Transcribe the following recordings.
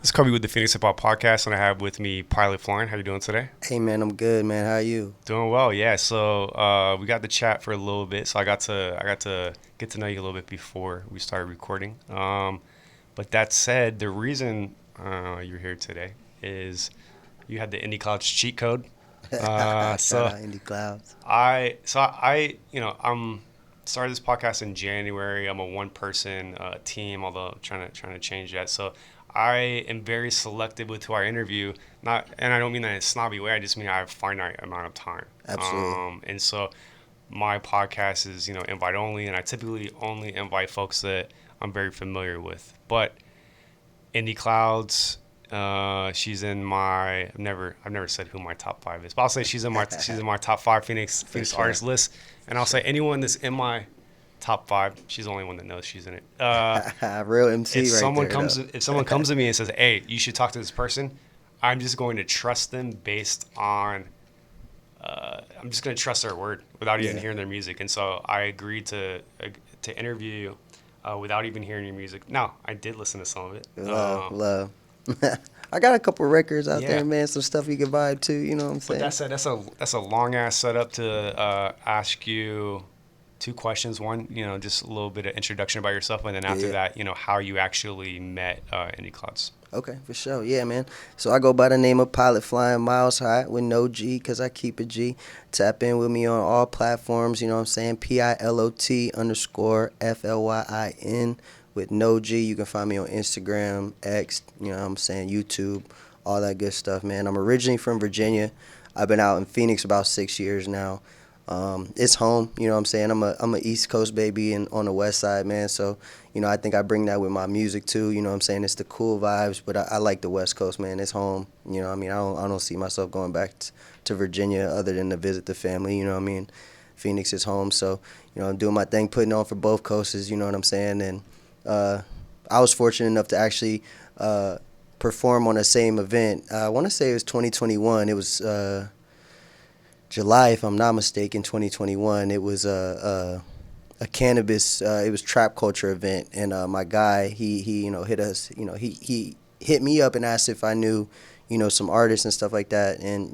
This is Kobe with the Phoenix Hip Hop Podcast, and I have with me Flyin. How you doing today? Hey man, I'm good, man. How are you? Doing well, yeah. So we got the chat for a little bit, so I got to get to know you a little bit before we started recording. But that said, the reason you're here today is you had the Indie Clouds cheat code. Uh, Shout so out Indie Clouds. I'm started this podcast in January. I'm a one person team, although I'm trying to change that. So I am very selective with who I interview. Not, and I don't mean that in a snobby way. I just mean I have a finite amount of time. Absolutely. And so my podcast is invite only, and I typically only invite folks that I'm very familiar with. But Indie Clouds. She's in my. I've never said who my top five is, but I'll say she's in my top five For Phoenix sure. artist list, and I'll say anyone that's in my top five, she's the only one that knows she's in it. Real MC If right someone there, comes though. if someone comes to me and says, "Hey, you should talk to this person," I'm just going to trust them based on. I'm just going to trust their word without even Yeah. hearing their music, and so I agreed to interview you without even hearing your music. Now, I did listen to some of it. Love, love. I got a couple records out Yeah. there, man. Some stuff you can vibe to. You know what I'm But saying? that said, that's a long ass setup to ask you two questions. One, just a little bit of introduction about yourself, and then Yeah, after yeah. that, how you actually met Indie Clouds. Okay, for sure. Yeah, man. So I go by the name of Pilot Flying Miles High with no G because I keep it G. Tap in with me on all platforms, you know what I'm saying? PILOT_FLYIN with no G. You can find me on Instagram, X, you know what I'm saying, YouTube, all that good stuff, man. I'm originally from Virginia. I've been out in Phoenix about 6 years now. It's home, you know what I'm saying? I'm a East Coast baby and on the West Side, man. So, I think I bring that with my music too. You know what I'm saying? It's the cool vibes, but I like the West Coast, man. It's home. You know what I mean? I don't see myself going back to Virginia other than to visit the family, you know what I mean? Phoenix is home, so, I'm doing my thing, putting on for both coasts, you know what I'm saying? And uh, I was fortunate enough to actually perform on the same event. I want to say it was 2021. It was July, if I'm not mistaken, 2021. It was a cannabis. It was trap culture event, and my guy he hit us. He hit me up and asked if I knew some artists and stuff like that. And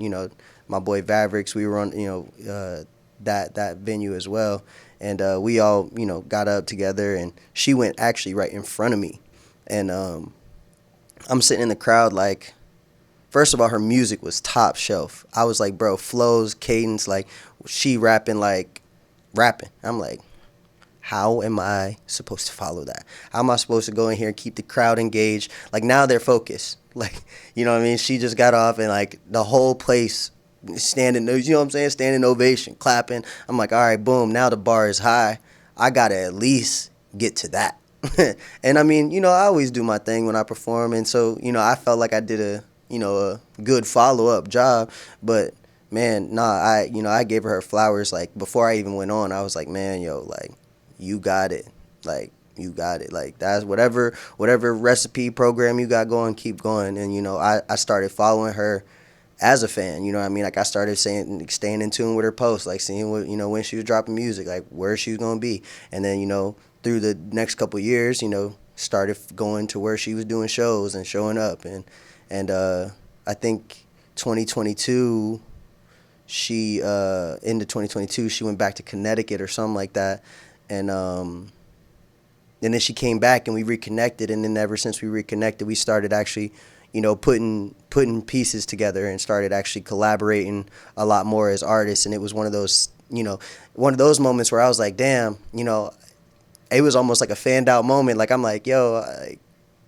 my boy Vavrix, we were on that venue as well, and we all got up together, and she went actually right in front of me, and I'm sitting in the crowd like. First of all, her music was top shelf. I was like, bro, flows, cadence, like she rapping. I'm like, how am I supposed to follow that? How am I supposed to go in here and keep the crowd engaged? Like now they're focused. Like, you know what I mean? She just got off and like the whole place standing, you know what I'm saying? Standing ovation, clapping. I'm like, all right, boom, now the bar is high. I got to at least get to that. And I mean, I always do my thing when I perform. And so, I felt like I did a good follow-up job. But man, nah, I gave her flowers. Like before I even went on, I was like, man, yo, like you got it. Like you got it. Like that's whatever recipe program you got going, keep going. And I started following her as a fan. You know what I mean? Like I started staying in tune with her posts, like seeing what when she was dropping music, like where she was gonna be. And then through the next couple of years, started going to where she was doing shows and showing up. And I think 2022 she into 2022 she went back to Connecticut or something like that. And then she came back and we reconnected, and then ever since we reconnected, we started actually, putting pieces together and started actually collaborating a lot more as artists. And it was one of those moments where I was like, damn, it was almost like a fanned out moment. Like I'm like, yo,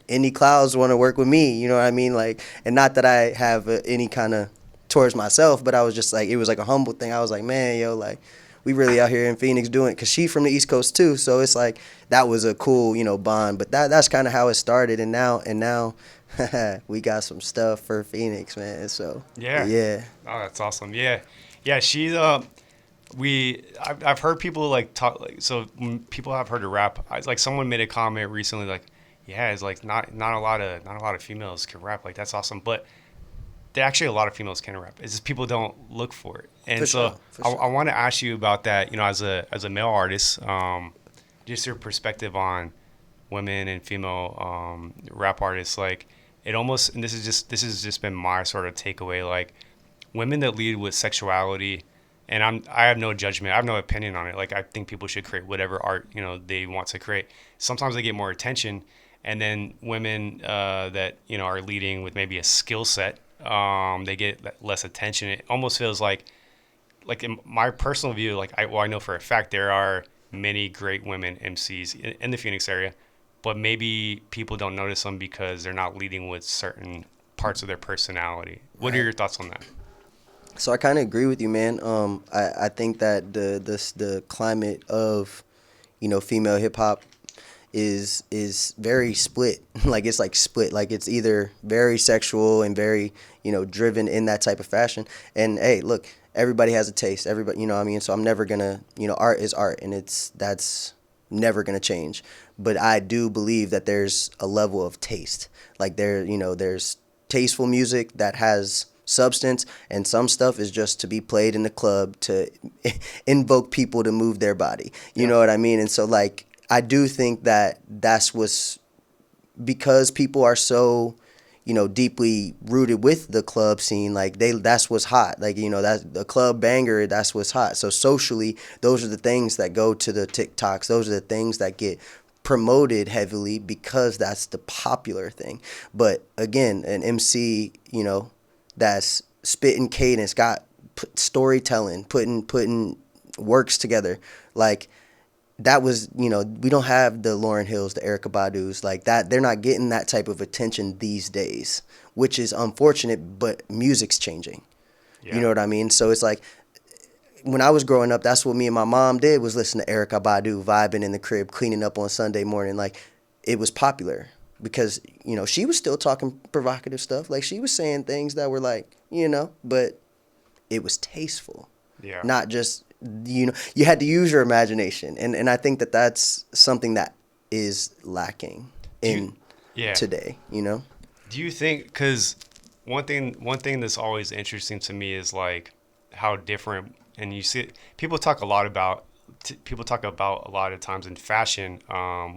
any clouds want to work with me, you know what I mean? Like, and not that I have any kind of towards myself, but I was just like, it was like a humble thing. I was like, man, yo, like, we really out here in Phoenix doing it, because she from the East Coast too, so it's like that was a cool bond. But that's kind of how it started. And now we got some stuff for Phoenix, man. So Yeah. yeah. Oh, that's awesome. Yeah, yeah. I've heard people like talk like so when people have heard her rap. Like someone made a comment recently like, yeah, it's like not a lot of females can rap. Like that's awesome, but there actually a lot of females can rap. It's just people don't look for it. For And so sure, for I sure. want to ask you about that. As a male artist, just your perspective on women and female rap artists. Like, it almost, and this has just been my sort of takeaway, like women that lead with sexuality, and I have no judgment, I have no opinion on it. Like I think people should create whatever art they want to create. Sometimes they get more attention, and then women that are leading with maybe a skill set, they get less attention. It almost feels like in my personal view, like I know for a fact there are many great women MCs in the Phoenix area, but maybe people don't notice them because they're not leading with certain parts of their personality. What are Right. your thoughts on that? So I kind of agree with you, man. I think that the climate of female hip hop is very split. Like it's like split. Like it's either very sexual and very driven in that type of fashion. And hey, look, everybody has a taste. Everybody, what I mean. So I'm never gonna, art is art, and that's never gonna change. But I do believe that there's a level of taste. Like there's tasteful music that has substance, and some stuff is just to be played in the club to invoke people to move their body. You Yeah. know what I mean? And so like I do think that that's what's because people are so deeply rooted with the club scene. Like that's what's hot. Like that's the club banger, that's what's hot. So socially, those are the things that go to the TikToks. Those are the things that get promoted heavily because that's the popular thing. But again, an MC that's spitting cadence, got storytelling, putting works together, like that was, we don't have the Lauryn Hills, the Erykah Badu's like that. They're not getting that type of attention these days, which is unfortunate, but music's changing. You Yeah. know what I mean? So it's like when I was growing up, that's what me and my mom did, was listen to Erykah Badu vibing in the crib, cleaning up on Sunday morning. Like it was popular because, she was still talking provocative stuff. Like she was saying things that were like, but it was tasteful, Yeah. not just you had to use your imagination, and I think that that's something that is lacking Do you? in Yeah. today. Do you think? Because one thing that's always interesting to me is like how different, and you see people talk a lot about people talk about a lot of times in fashion,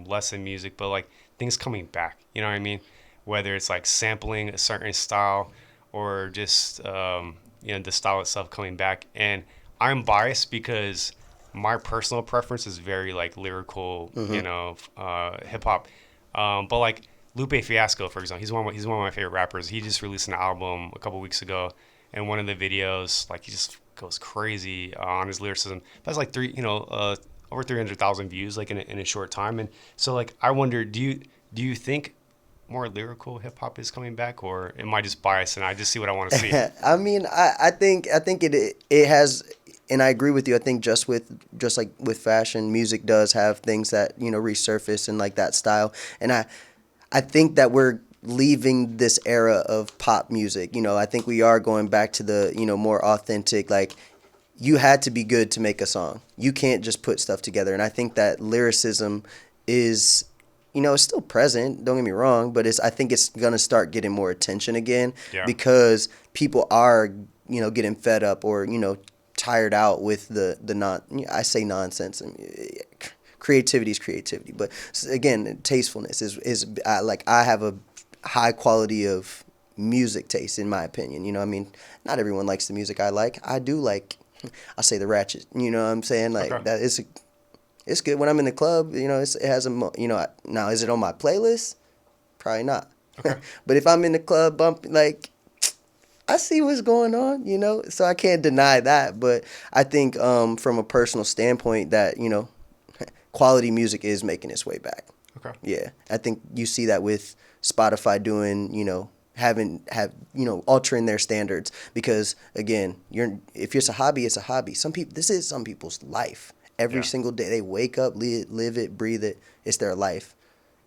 less in music, but like things coming back. You know what I mean? Whether it's like sampling a certain style or just the style itself coming back. And I'm biased because my personal preference is very like lyrical, Hmm. hip hop. But like Lupe Fiasco, for example, he's one of my favorite rappers. He just released an album a couple weeks ago, and one of the videos, like he just goes crazy on his lyricism. That's like over 300,000 views, like in a short time. And so like I wonder, do you think more lyrical hip hop is coming back, or am I just biased and I just see what I want to see? I mean, I think it has, and I agree with you. I think just like with fashion, music does have things that resurface and like that style, and I think that we're leaving this era of pop music. I think we are going back to the more authentic, like you had to be good to make a song. You can't just put stuff together. And I think that lyricism is, it's still present. Don't get me wrong, but I think it's gonna start getting more attention again Yeah. because people are, getting fed up or tired out with the non. I say nonsense. Creativity is creativity, but again, tastefulness is like I have a high quality of music taste in my opinion. I mean, not everyone likes the music I like. I do like, I say the ratchet. You know what I'm saying? Okay. Like that is it's good when I'm in the club. It has now is it on my playlist? Probably not. Okay. But if I'm in the club bumping, like I see what's going on. So I can't deny that. But I think from a personal standpoint that quality music is making its way back. Okay. Yeah, I think you see that with Spotify doing, altering their standards because again, if it's a hobby, it's a hobby. This is some people's life. Every Yeah. single day they wake up, live it, breathe it. It's their life.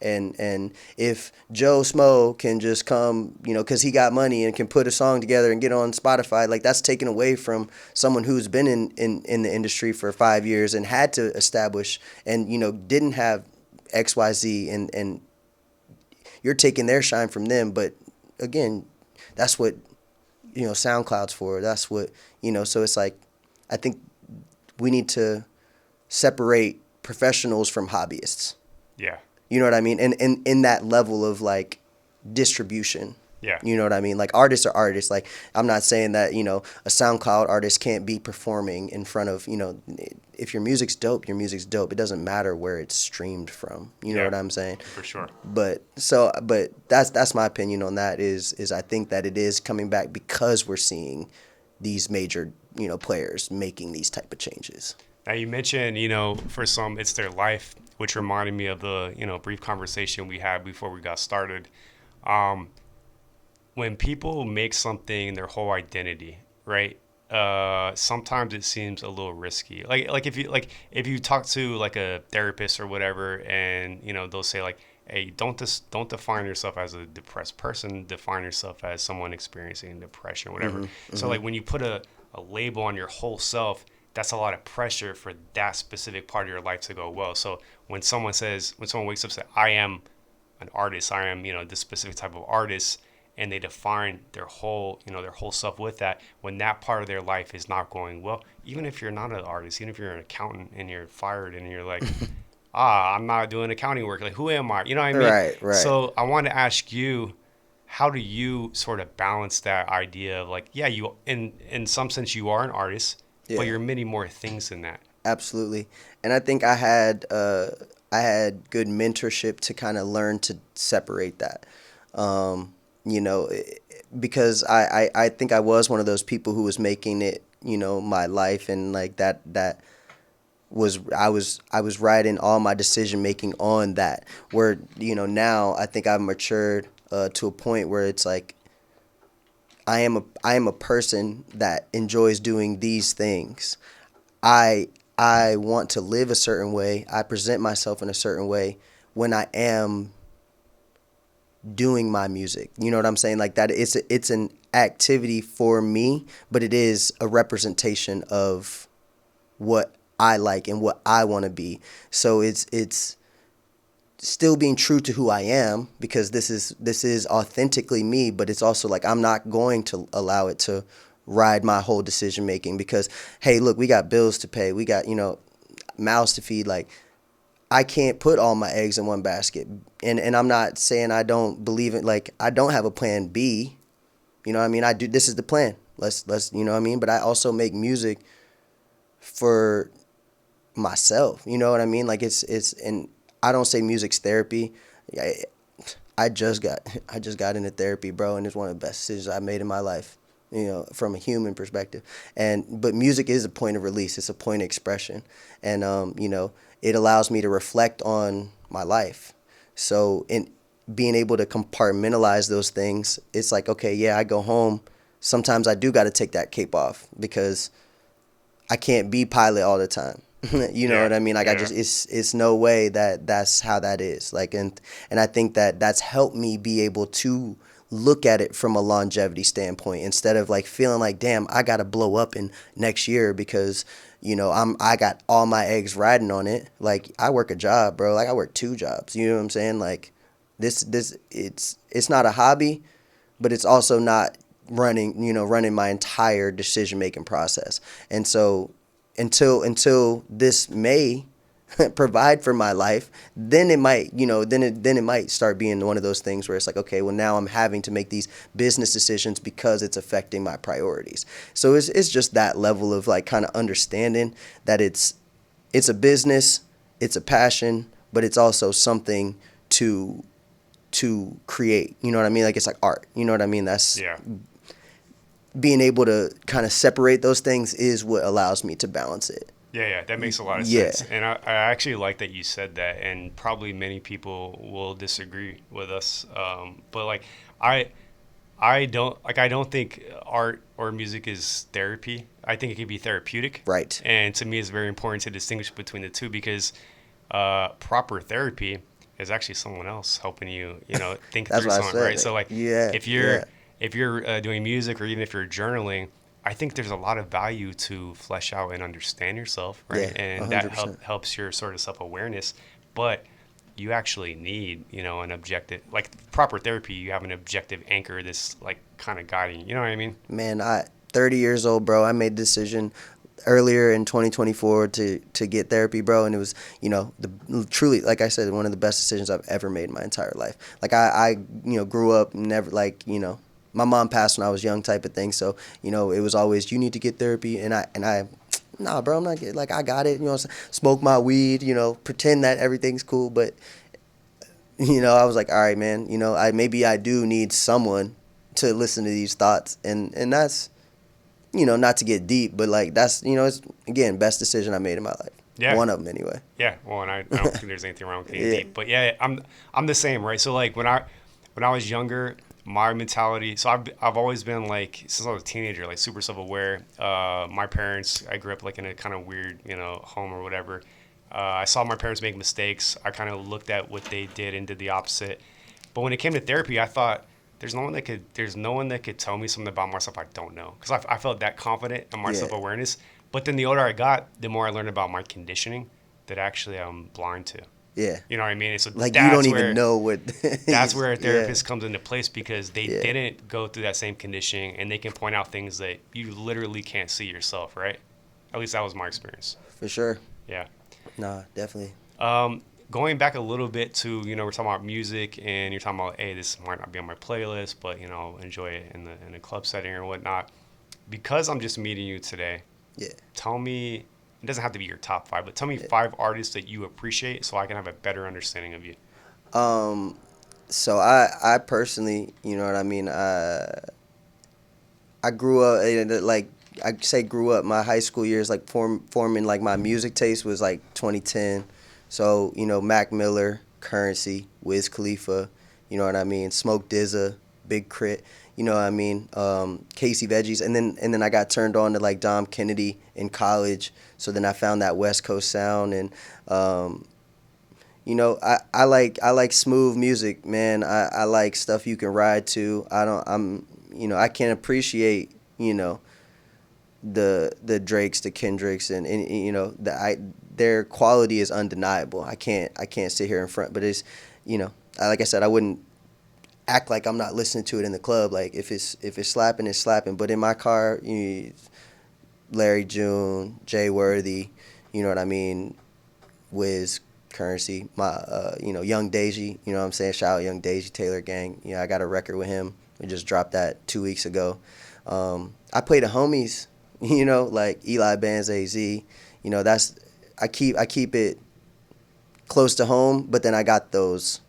And if Joe Smo can just come, because he got money and can put a song together and get on Spotify, like that's taken away from someone who's been in the industry for 5 years and had to establish and, didn't have XYZ and you're taking their shine from them. But again, that's what, SoundCloud's for. That's what, so it's like, I think we need to separate professionals from hobbyists. Yeah. You know what I mean? And in that level of like distribution. Yeah, You know what I mean? Like artists are artists. Like I'm not saying that, a SoundCloud artist can't be performing in front of, if your music's dope, your music's dope. It doesn't matter where it's streamed from. You know yeah, what I'm saying? for sure. But that's my opinion on that is I think that it is coming back because we're seeing these major, players making these type of changes. Now you mentioned, for some it's their life, which reminded me of the, brief conversation we had before we got started. Um, when people make something their whole identity, right? Sometimes it seems a little risky. If you talk to like a therapist or whatever, and they'll say like, "Hey, don't define yourself as a depressed person. Define yourself as someone experiencing depression, whatever." Hmm. So Hmm. like when you put a label on your whole self, that's a lot of pressure for that specific part of your life to go well. So when someone wakes up and says, "I am an artist. I am, this specific type of artist," and they define their whole self with that. When that part of their life is not going well, even if you're not an artist, even if you're an accountant and you're fired and you're like, I'm not doing accounting work. Like, who am I? You know what I mean? Right, right. So I want to ask you, how do you sort of balance that idea of like, yeah, you in some sense you are an artist, but Yeah. you're many more things than that. Absolutely. And I think I had good mentorship to kind of learn to separate that. Um, you know, because I think I was one of those people who was making it, my life, and like that was I was writing all my decision making on that. Where, now I think I've matured to a point where it's like I am a person that enjoys doing these things. I I want to live a certain way. I present myself in a certain way when I am doing my music. You know what I'm saying? Like that it's an activity for me, but it is a representation of what I like and what I want to be. So it's still being true to who I am because this is authentically me, but it's also like I'm not going to allow it to ride my whole decision making because hey, look, we got bills to pay. We got, mouths to feed. Like I can't put all my eggs in one basket. And I'm not saying I don't believe it, like I don't have a plan B. You know what I mean? I do, this is the plan. Let's you know what I mean? But I also make music for myself. You know what I mean? Like it's and I don't say music's therapy. I, I just got into therapy, bro, and it's one of the best decisions I made in my life. From a human perspective, but music is a point of release. It's a point of expression, and it allows me to reflect on my life. So in being able to compartmentalize those things, it's like okay, yeah, I go home. Sometimes I do got to take that cape off because I can't be Pilot all the time. You know Yeah, what I mean? Like I yeah, just it's no way that that's how that is. Like and I think that that's helped me be able to look at it from a longevity standpoint instead of like feeling like damn, I got to blow up in next year because I got all my eggs riding on it. Like I work a job, bro. Like I work two jobs. You know what I'm saying? Like this it's not a hobby, but it's also not running my entire decision making process. And so until this may provide for my life, then it might, then it might start being one of those things where it's like, okay, well now I'm having to make these business decisions because it's affecting my priorities. So it's just that level of like kind of understanding that it's a business, it's a passion, but it's also something to create. You know what I mean? Like it's like art. You know what I mean? That's yeah. being able to kind of separate those things is what allows me to balance it. Yeah, yeah, that makes a lot of Yeah. sense. And I actually like that you said that, and probably many people will disagree with us. But like, I, I don't think art or music is therapy. I think it can be therapeutic. Right. And to me, it's very important to distinguish between the two because proper therapy is actually someone else helping you, think That's through what I something, said. right? So Like, like, yeah, if yeah, you're doing music or even if you're journaling, I think there's a lot of value to flesh out and understand yourself, right? yeah, a And that hundred percent. helps your sort of self awareness. But you actually need, an objective, like proper therapy. You have an objective anchor that's like kind of guiding. You know what I mean? Man, I 30 years old, bro. I made a decision earlier in 2024 to get therapy, bro, and it was, the truly, like I said, one of the best decisions I've ever made in my entire life. Like I grew up never, like, my mom passed when I was young type of thing, so it was always, you need to get therapy, and I nah, bro, I'm not getting, like, I got it, smoke my weed, pretend that everything's cool, but I was like, all right, man, maybe I do need someone to listen to these thoughts, and that's, not to get deep, but like that's, it's, again, best decision I made in my life. Yeah. One of them anyway. Yeah. Well, and I don't think there's anything wrong with getting Yeah. deep, but yeah, I'm the same, right? So like when I was younger, my mentality. So I've always been like since I was a teenager, like super self aware. My parents, I grew up like in a kind of weird, home or whatever. I saw my parents make mistakes. I kind of looked at what they did and did the opposite. But when it came to therapy, I thought there's no one that could tell me something about myself I don't know because I felt that confident in my Yeah. self awareness. But then the older I got, the more I learned about my conditioning that actually I'm blind to. Yeah. You know what I mean? And so Like, you don't even know what. that's where a Yeah. therapist comes into place because they Yeah. didn't go through that same conditioning and they can point out things that you literally can't see yourself, right? At least that was my experience. For sure. Yeah. Nah, definitely. Going back a little bit to, we're talking about music and you're talking about, hey, this might not be on my playlist, but, enjoy it in a club setting or whatnot. Because I'm just meeting you today, Yeah. tell me, it doesn't have to be your top five, but tell me five artists that you appreciate so I can have a better understanding of you. So I personally, you know what I mean. I grew up, like, I say grew up. My high school years, like, forming like my music taste was like 2010. So Mac Miller, Currency, Wiz Khalifa, you know what I mean. Smoke DZA, Big Crit, you know what I mean. Casey Veggies, and then I got turned on to like Dom Kennedy in college. So then I found that West Coast sound, and I like smooth music, man. I like stuff you can ride to. I can appreciate, the Drakes, the Kendricks, and their quality is undeniable. I can't sit here in front, but it's, like I said, I wouldn't act like I'm not listening to it in the club. Like, if it's slapping, it's slapping. But in my car, Larry June, Jay Worthy, you know what I mean, Wiz, Currency, my Young Deji, you know what I'm saying? Shout out Young Deji, Taylor Gang. I got a record with him. We just dropped that 2 weeks ago. I play the homies, like Eli Bands, AZ. That's, I keep it close to home, but then I got those,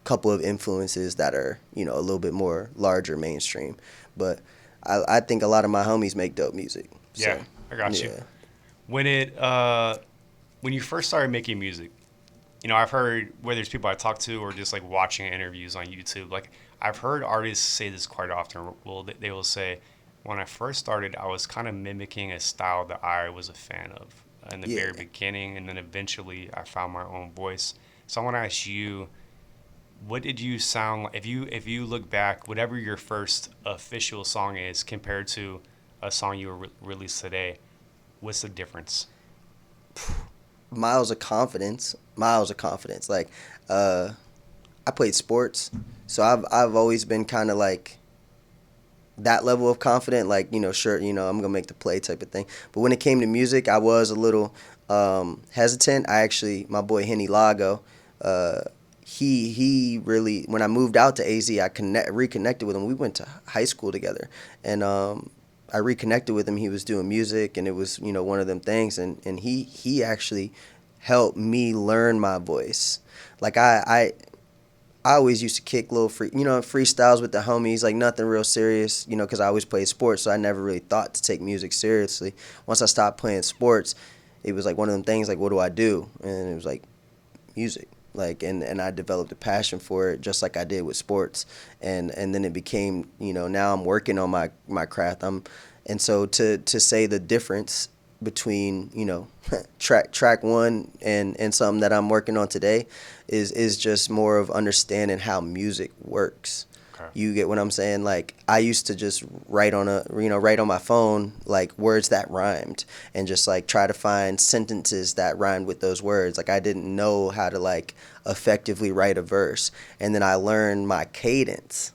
couple of influences that are, a little bit more larger mainstream. But I think a lot of my homies make dope music. Yeah, So, I got you. yeah. When when you first started making music, I've heard whether it's people I talk to or just like watching interviews on YouTube, like I've heard artists say this quite often. Well, they will say, when I first started, I was kind of mimicking a style that I was a fan of in the Yeah. very beginning, and then eventually I found my own voice. So I want to ask you, what did you sound like if you look back, whatever your first official song is compared to a song you released today, what's the difference? Miles of confidence. Like, I played sports, so I've always been kind of like that level of confident, like, sure, I'm gonna make the play type of thing. But when it came to music, I was a little hesitant. My boy Henny Lago, he really, when I moved out to AZ, I reconnected with him. We went to high school together, and I reconnected with him. He was doing music, and it was, one of them things, and he actually helped me learn my voice. Like, I always used to kick little freestyles with the homies, like nothing real serious, because I always played sports, so I never really thought to take music seriously. Once I stopped playing sports, it was like one of them things, like, what do I do? And it was like music. Like, and I developed a passion for it, just like I did with sports. And then it became, now I'm working on my craft. And so to say the difference between, track one and something that I'm working on today is just more of understanding how music works. Okay. You get what I'm saying? Like, I used to just write on my phone, like, words that rhymed, and just like try to find sentences that rhymed with those words. Like, I didn't know how to like effectively write a verse. And then I learned my cadence.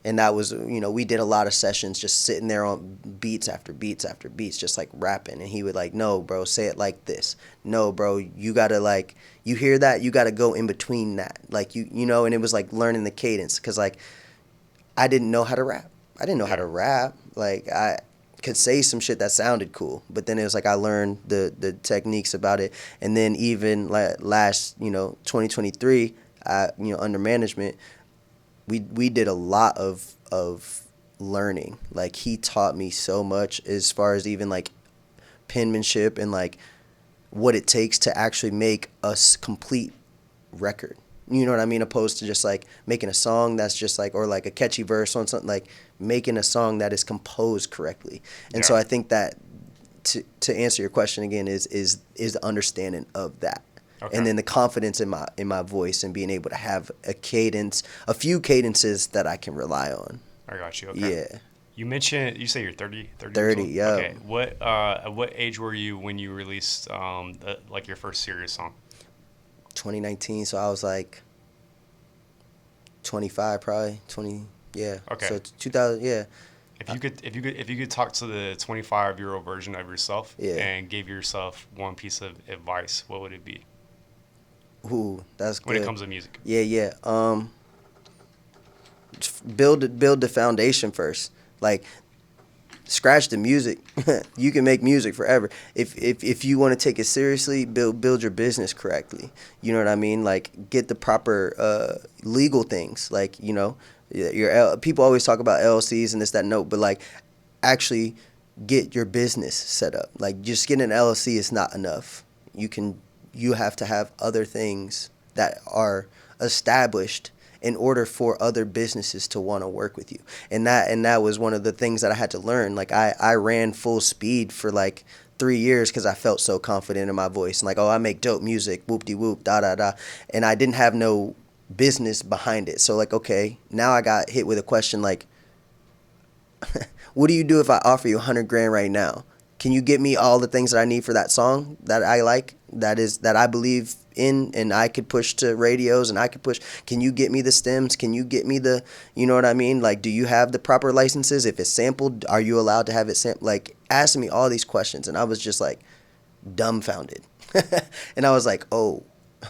And that was, we did a lot of sessions just sitting there on beats after beats after beats, just like rapping. And he would like, no, bro, say it like this. No, bro, you gotta like, you hear that? You gotta go in between that. Like, and it was like learning the cadence. Cause like, I didn't know how to rap. I didn't know how Yeah. to rap. Like, I could say some shit that sounded cool. But then it was like, I learned the techniques about it. And then even like last, 2023, under management, we did a lot of learning. Like he taught me so much as far as even like penmanship and like what it takes to actually make a complete record. You know what I mean? Opposed to just like making a song that's just like, or like a catchy verse on something, like making a song that is composed correctly. And so Yeah. I think that to answer your question again is the understanding of that. Okay. And then the confidence in my voice and being able to have a few cadences that I can rely on. I got you. Okay. Yeah. You say you're 30 years 30, old? yeah. Okay. At what age were you when you released like your first serious song? 2019, so I was like 25 probably, 20, yeah. Okay. So 2000, yeah. If you could talk to the 25-year-old version of yourself Yeah. and give yourself one piece of advice, what would it be Ooh, that's when it good. comes to music? Yeah, yeah. Build the foundation first. Like scratch the music. You can make music forever. If you want to take it seriously, build your business correctly. You know what I mean? Like get the proper legal things. Like people always talk about LLCs and this that note, but like actually get your business set up. Like just getting an LLC is not enough. You have to have other things that are established in order for other businesses to want to work with you. And that was one of the things that I had to learn. Like I ran full speed for like 3 years because I felt so confident in my voice and like, oh, I make dope music, whoop de whoop, da da da, and I didn't have no business behind it. So like, okay, now I got hit with a question like, what do you do if I offer you 100 grand right now? Can you get me all the things that I need for that song that I like, that I believe in, and I could push to radios and I could push? Can you get me the stems? Can you get me you know what I mean? Like, do you have the proper licenses? If it's sampled, are you allowed to have it sampled? Like, asking me all these questions, and I was just like dumbfounded. And I was like, oh,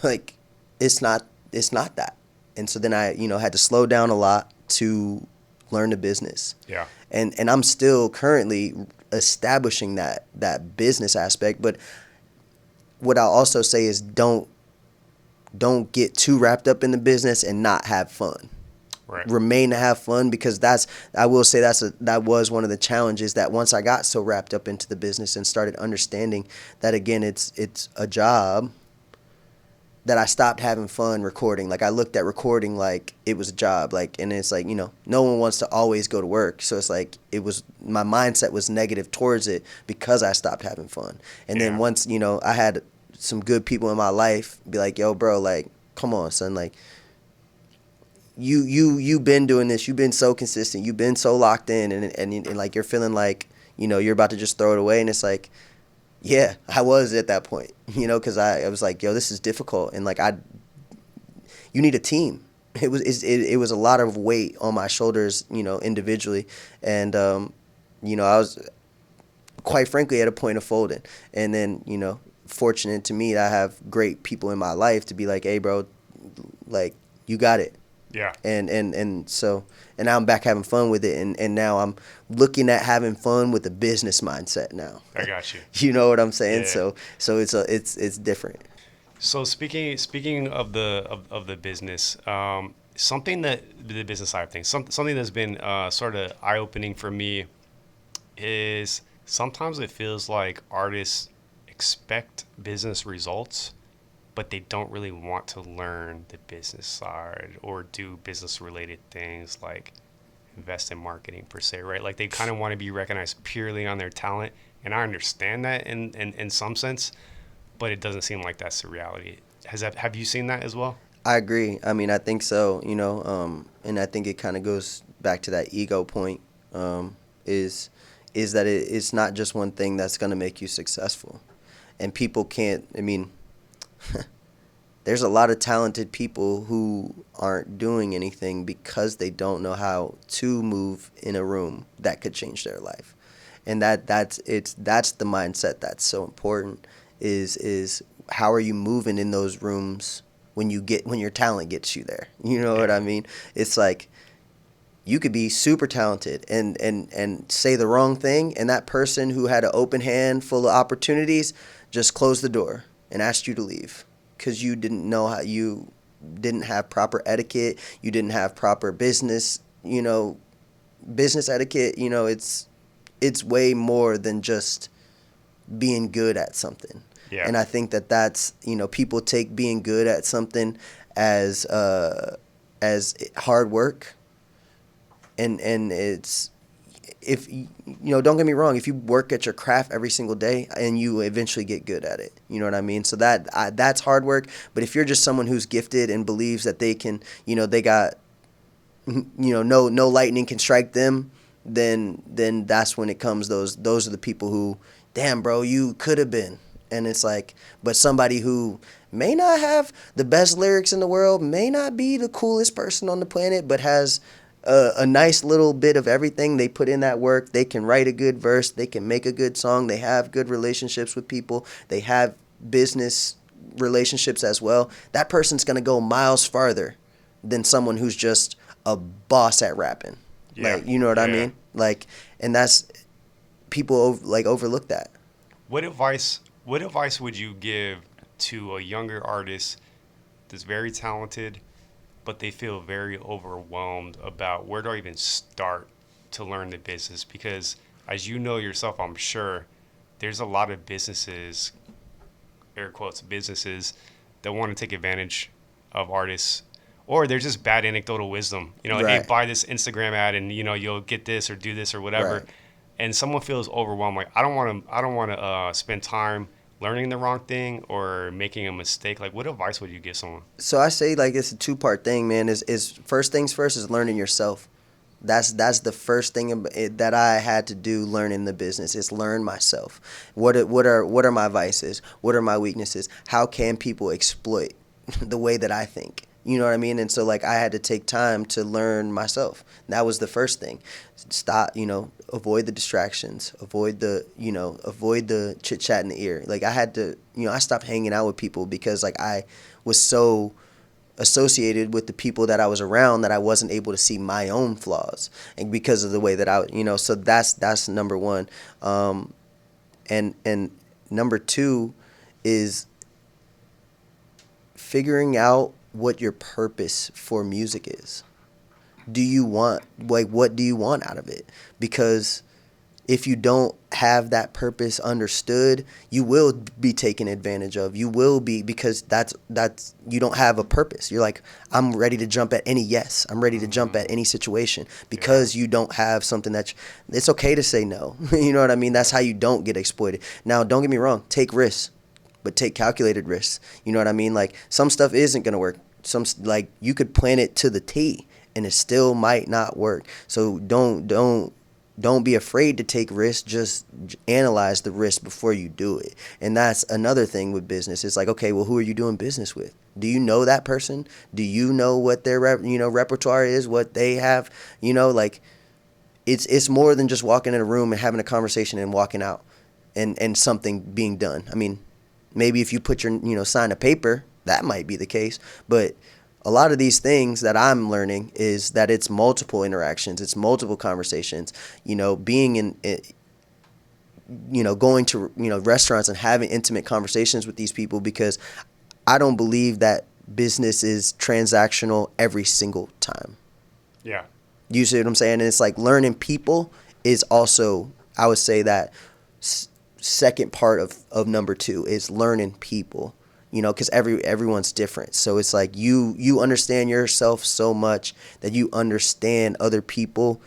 like it's not that. And so then I, had to slow down a lot to learn the business. Yeah. And I'm still currently establishing that business aspect. But what I'll also say is don't get too wrapped up in the business and not have fun. Right. Remain to have fun, because I will say that was one of the challenges, that once I got so wrapped up into the business and started understanding that again it's a job, that I stopped having fun recording. Like I looked at recording like it was a job. Like, and it's like, no one wants to always go to work. So it's like, my mindset was negative towards it because I stopped having fun. And then Yeah. once, I had some good people in my life be like, yo, bro, like, come on, son. Like you've been doing this. You've been so consistent. You've been so locked in, and like, you're feeling like, you're about to just throw it away. And it's like, yeah, I was at that point, because I was like, yo, this is difficult. And like, you need a team. It was a lot of weight on my shoulders, individually. And, I was quite frankly at a point of folding. And then, fortunate to me, I have great people in my life to be like, hey, bro, like, you got it. Yeah. And now I'm back having fun with it, and now I'm looking at having fun with a business mindset now. I got you. You know what I'm saying? Yeah. So it's different. So speaking of the business, something that the business side of things, something that's been sort of eye opening for me is sometimes it feels like artists expect business results, but they don't really want to learn the business side or do business related things like invest in marketing per se, right? Like they kind of want to be recognized purely on their talent. And I understand that in some sense, but it doesn't seem like that's the reality. Have you seen that as well? I agree. I mean, I think so. And I think it kind of goes back to that ego point. Is that it's not just one thing that's going to make you successful, and people can't. I mean, There's a lot of talented people who aren't doing anything because they don't know how to move in a room that could change their life. And that's the mindset that's so important, is how are you moving in those rooms when your talent gets you there. You know what Yeah. I mean? It's like you could be super talented and say the wrong thing, and that person who had an open hand full of opportunities just closed the door and asked you to leave because you didn't know how, you didn't have proper etiquette, you didn't have proper business etiquette. It's way more than just being good at something. Yeah. And I think that's, people take being good at something as hard work, and it's, if don't get me wrong, if you work at your craft every single day and you eventually get good at it, you know what I mean? So that's hard work. But if you're just someone who's gifted and believes that they can, they got, no lightning can strike them, then that's when it comes, those are the people who, damn bro, you could have been. And it's like, but somebody who may not have the best lyrics in the world, may not be the coolest person on the planet, but has a nice little bit of everything. They put in that work. They can write a good verse. They can make a good song. They have good relationships with people. They have business relationships as well. That person's going to go miles farther than someone who's just a boss at rapping. Yeah. Like, you know what I Yeah. Yeah. mean? Like, and that's, people overlook that. What advice would you give to a younger artist that's very talented, but they feel very overwhelmed about where do I even start to learn the business? Because as you know yourself, I'm sure there's a lot of businesses, air quotes, businesses that want to take advantage of artists, or there's just bad anecdotal wisdom. Hey, Right. buy this Instagram ad and you'll get this or do this or whatever. Right. And someone feels overwhelmed, like I don't want to spend time learning the wrong thing or making a mistake. Like, what advice would you give someone? So I say, like, it's a two-part thing, man. Is first things first is learning yourself. That's the first thing that I had to do learning the business, is learn myself. What are my vices? What are my weaknesses? How can people exploit the way that I think? You know what I mean? And so, like, I had to take time to learn myself. That was the first thing. Stop, avoid the distractions, avoid the chit chat in the ear. Like, I had to, I stopped hanging out with people because, like, I was so associated with the people that I was around that I wasn't able to see my own flaws, and because of the way that so that's number one. And number two is figuring out what your purpose for music is. What do you want out of it? Because if you don't have that purpose understood, you will be taken advantage of. You will be, because that's you don't have a purpose. You're like, I'm ready to jump at any yes. I'm ready to jump at any situation, Yeah. because you don't have something it's okay to say no. You know what I mean? That's how you don't get exploited. Now, don't get me wrong, take risks, but take calculated risks. You know what I mean? Like, some stuff isn't going to work. Like, you could plan it to the T and it still might not work. So don't be afraid to take risks. Just analyze the risk before you do it. And that's another thing with business. It's like, okay, well, who are you doing business with? Do you know that person? Do you know what their repertoire is, what they have? Like, it's more than just walking in a room and having a conversation and walking out and something being done. I mean, maybe if you put your sign a paper, that might be the case, but a lot of these things that I'm learning is that it's multiple interactions, it's multiple conversations, being in it, going to restaurants and having intimate conversations with these people, because I don't believe that business is transactional every single time. Yeah. You see what I'm saying? And it's like, learning people is also, I would say, that second part of number two is learning people. Because everyone's different. So it's like, you understand yourself so much that you understand other people,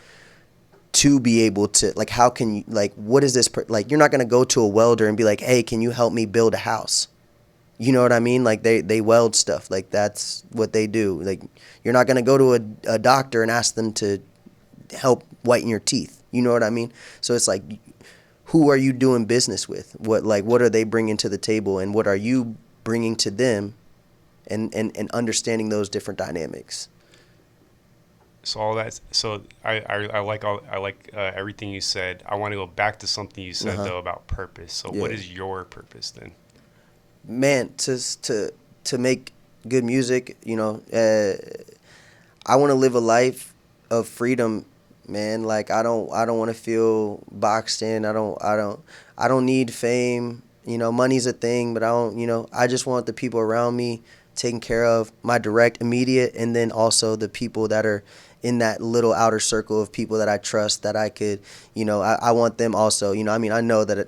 to be able to, like, how can you, like, what is this like, you're not going to go to a welder and be like, hey, can you help me build a house? You know what I mean? Like, they weld stuff. Like, that's what they do. Like, you're not going to go to a doctor and ask them to help whiten your teeth. You know what I mean? So it's like, who are you doing business with? What are they bringing to the table, and what are you bringing to them? and understanding those different dynamics. So all that. So I like everything you said. I want to go back to something you said Uh-huh. though about purpose. So what Yeah. is your purpose then? Man, to make good music, I want to live a life of freedom, man. Like I don't want to feel boxed in. I don't need fame. Money's a thing, but I just want the people around me taken care of, my direct, immediate, and then also the people that are in that little outer circle of people that I trust that I could, I want them also. I know that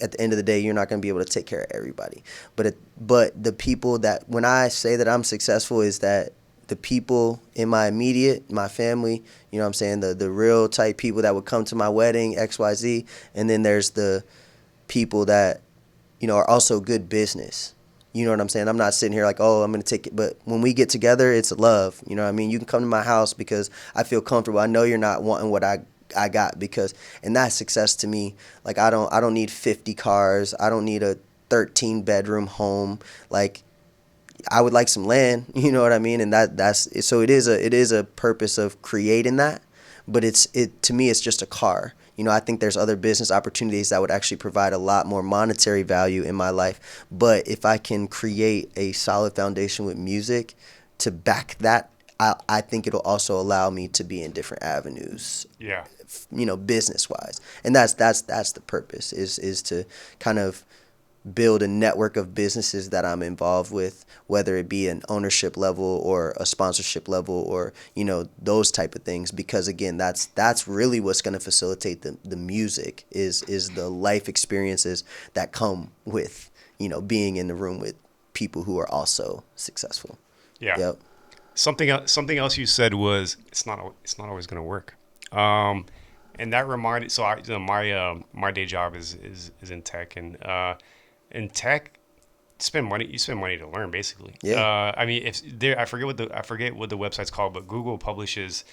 at the end of the day, you're not going to be able to take care of everybody. But the people that, when I say that I'm successful, is that the people in my immediate, my family, what I'm saying, the real type people that would come to my wedding, XYZ, and then there's the people that, are also good business. You know what I'm saying? I'm not sitting here like, oh, I'm going to take it. But when we get together, it's love. You know what I mean? You can come to my house because I feel comfortable. I know you're not wanting what I got, because, and that's success to me. Like, I don't need 50 cars. I don't need a 13 bedroom home. Like, I would like some land, you know what I mean? And that's so it is a purpose of creating that, but it to me it's just a car. I think there's other business opportunities that would actually provide a lot more monetary value in my life. But if I can create a solid foundation with music to back that, I think it'll also allow me to be in different avenues, Yeah. business wise. And that's the purpose, is to kind of build a network of businesses that I'm involved with, whether it be an ownership level or a sponsorship level, or those type of things. Because again, that's really what's going to facilitate the music, is the life experiences that come with being in the room with people who are also successful. Yeah. Yep. Something else you said was it's not always going to work. Um, and that reminded. So my day job is in tech, and in tech, you spend money to learn basically. Yeah. I mean, if there I forget what the website's called, but Google publishes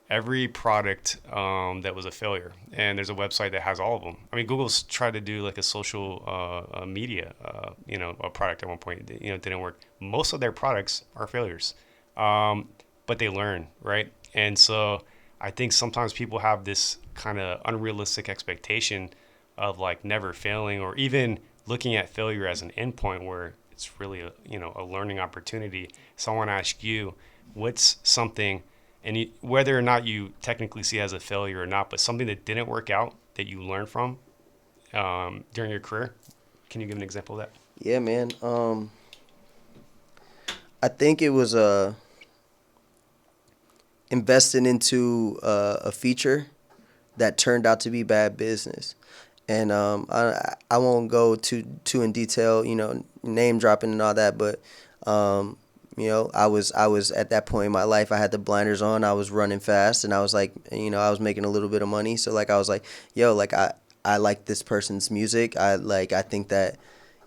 every product that was a failure, and there's a website that has all of them. I mean, Google's tried to do like a social media, a product at one point. It didn't work. Most of their products are failures, um, but they learn, right? And so I think sometimes people have this kind of unrealistic expectation of like never failing, or even looking at failure as an endpoint where it's really a learning opportunity. So I want to ask you, what's something, and whether or not you technically see it as a failure or not, but something that didn't work out that you learned from during your career? Can you give an example of that? Yeah, man. I think it was investing into a feature that turned out to be bad business. And I won't go too in detail, name dropping and all that, but I was at that point in my life. I had the blinders on. I was running fast, and I was like, I was making a little bit of money. So like I was like, yo, like I like this person's music. I think that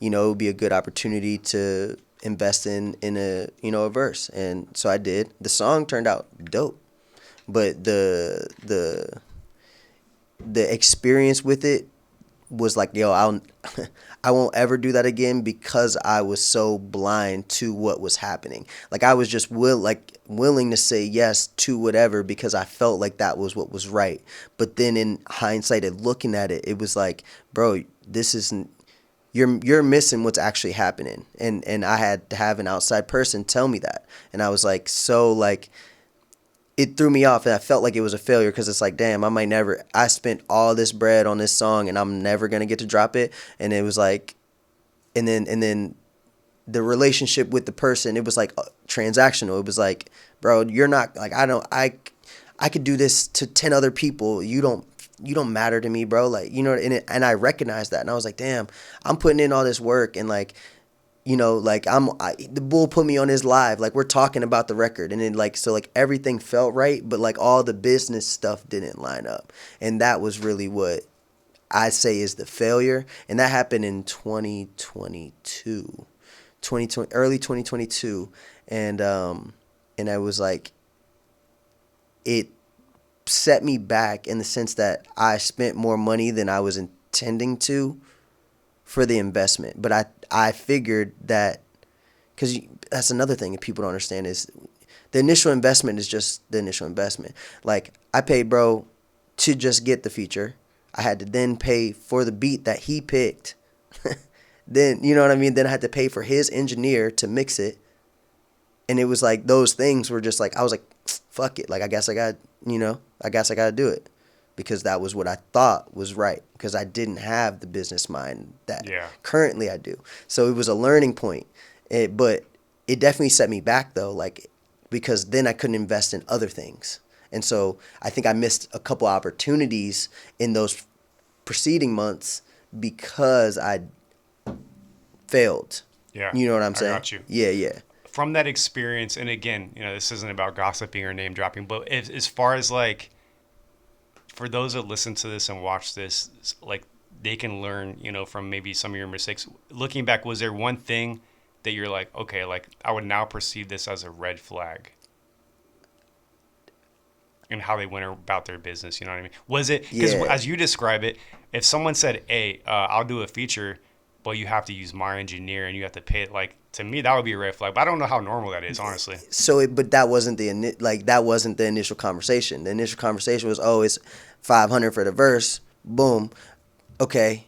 it would be a good opportunity to invest in a verse, and so I did. The song turned out dope, but the experience with it was like, yo, I won't ever do that again, because I was so blind to what was happening. Like I was just willing to say yes to whatever, because I felt like that was what was right. But then in hindsight and looking at it, it was like, bro, this isn't, you're missing what's actually happening. And I had to have an outside person tell me that. And I was like, so like, it threw me off, and I felt like it was a failure, because it's like, damn, I spent all this bread on this song, and I'm never going to get to drop it. And it was like, and then the relationship with the person, it was like transactional. It was like, bro, you're not like, I could do this to 10 other people. You don't matter to me, bro. Like, and I recognized that. And I was like, damn, I'm putting in all this work, and like, like the bull put me on his live, like we're talking about the record, and then like, so like everything felt right, but like all the business stuff didn't line up. And that was really what I say is the failure. And that happened in 2022, 2020, early 2022. And I was like, it set me back in the sense that I spent more money than I was intending to for the investment. But I figured that, because that's another thing that people don't understand is the initial investment is just the initial investment. Like I paid bro to just get the feature. I had to then pay for the beat that he picked. Then you know what I mean. Then I had to pay for his engineer to mix it, and it was like those things were just like I was like, fuck it. Like I guess I got I guess I got to do it because that was what I thought was right because I didn't have the business mind that Yeah. currently I do. So it was a learning point. But it definitely set me back though, like because then I couldn't invest in other things. And so I think I missed a couple opportunities in those preceding months because I failed. Yeah. You know what I'm I saying? got you. Yeah, yeah. From that experience, and again, this isn't about gossiping or name dropping, but as far as like for those that listen to this and watch this, like they can learn, from maybe some of your mistakes. Looking back, was there one thing that you're like, okay, like I would now perceive this as a red flag? And how they went about their business, you know what I mean? Was it because Yeah. as you describe it, if someone said, "Hey, I'll do a feature," but you have to use my engineer and you have to pay it, like to me that would be a red flag. But I don't know how normal that is, honestly. But that wasn't that wasn't the initial conversation. The initial conversation was, oh, it's 500 for the verse. Boom. Okay.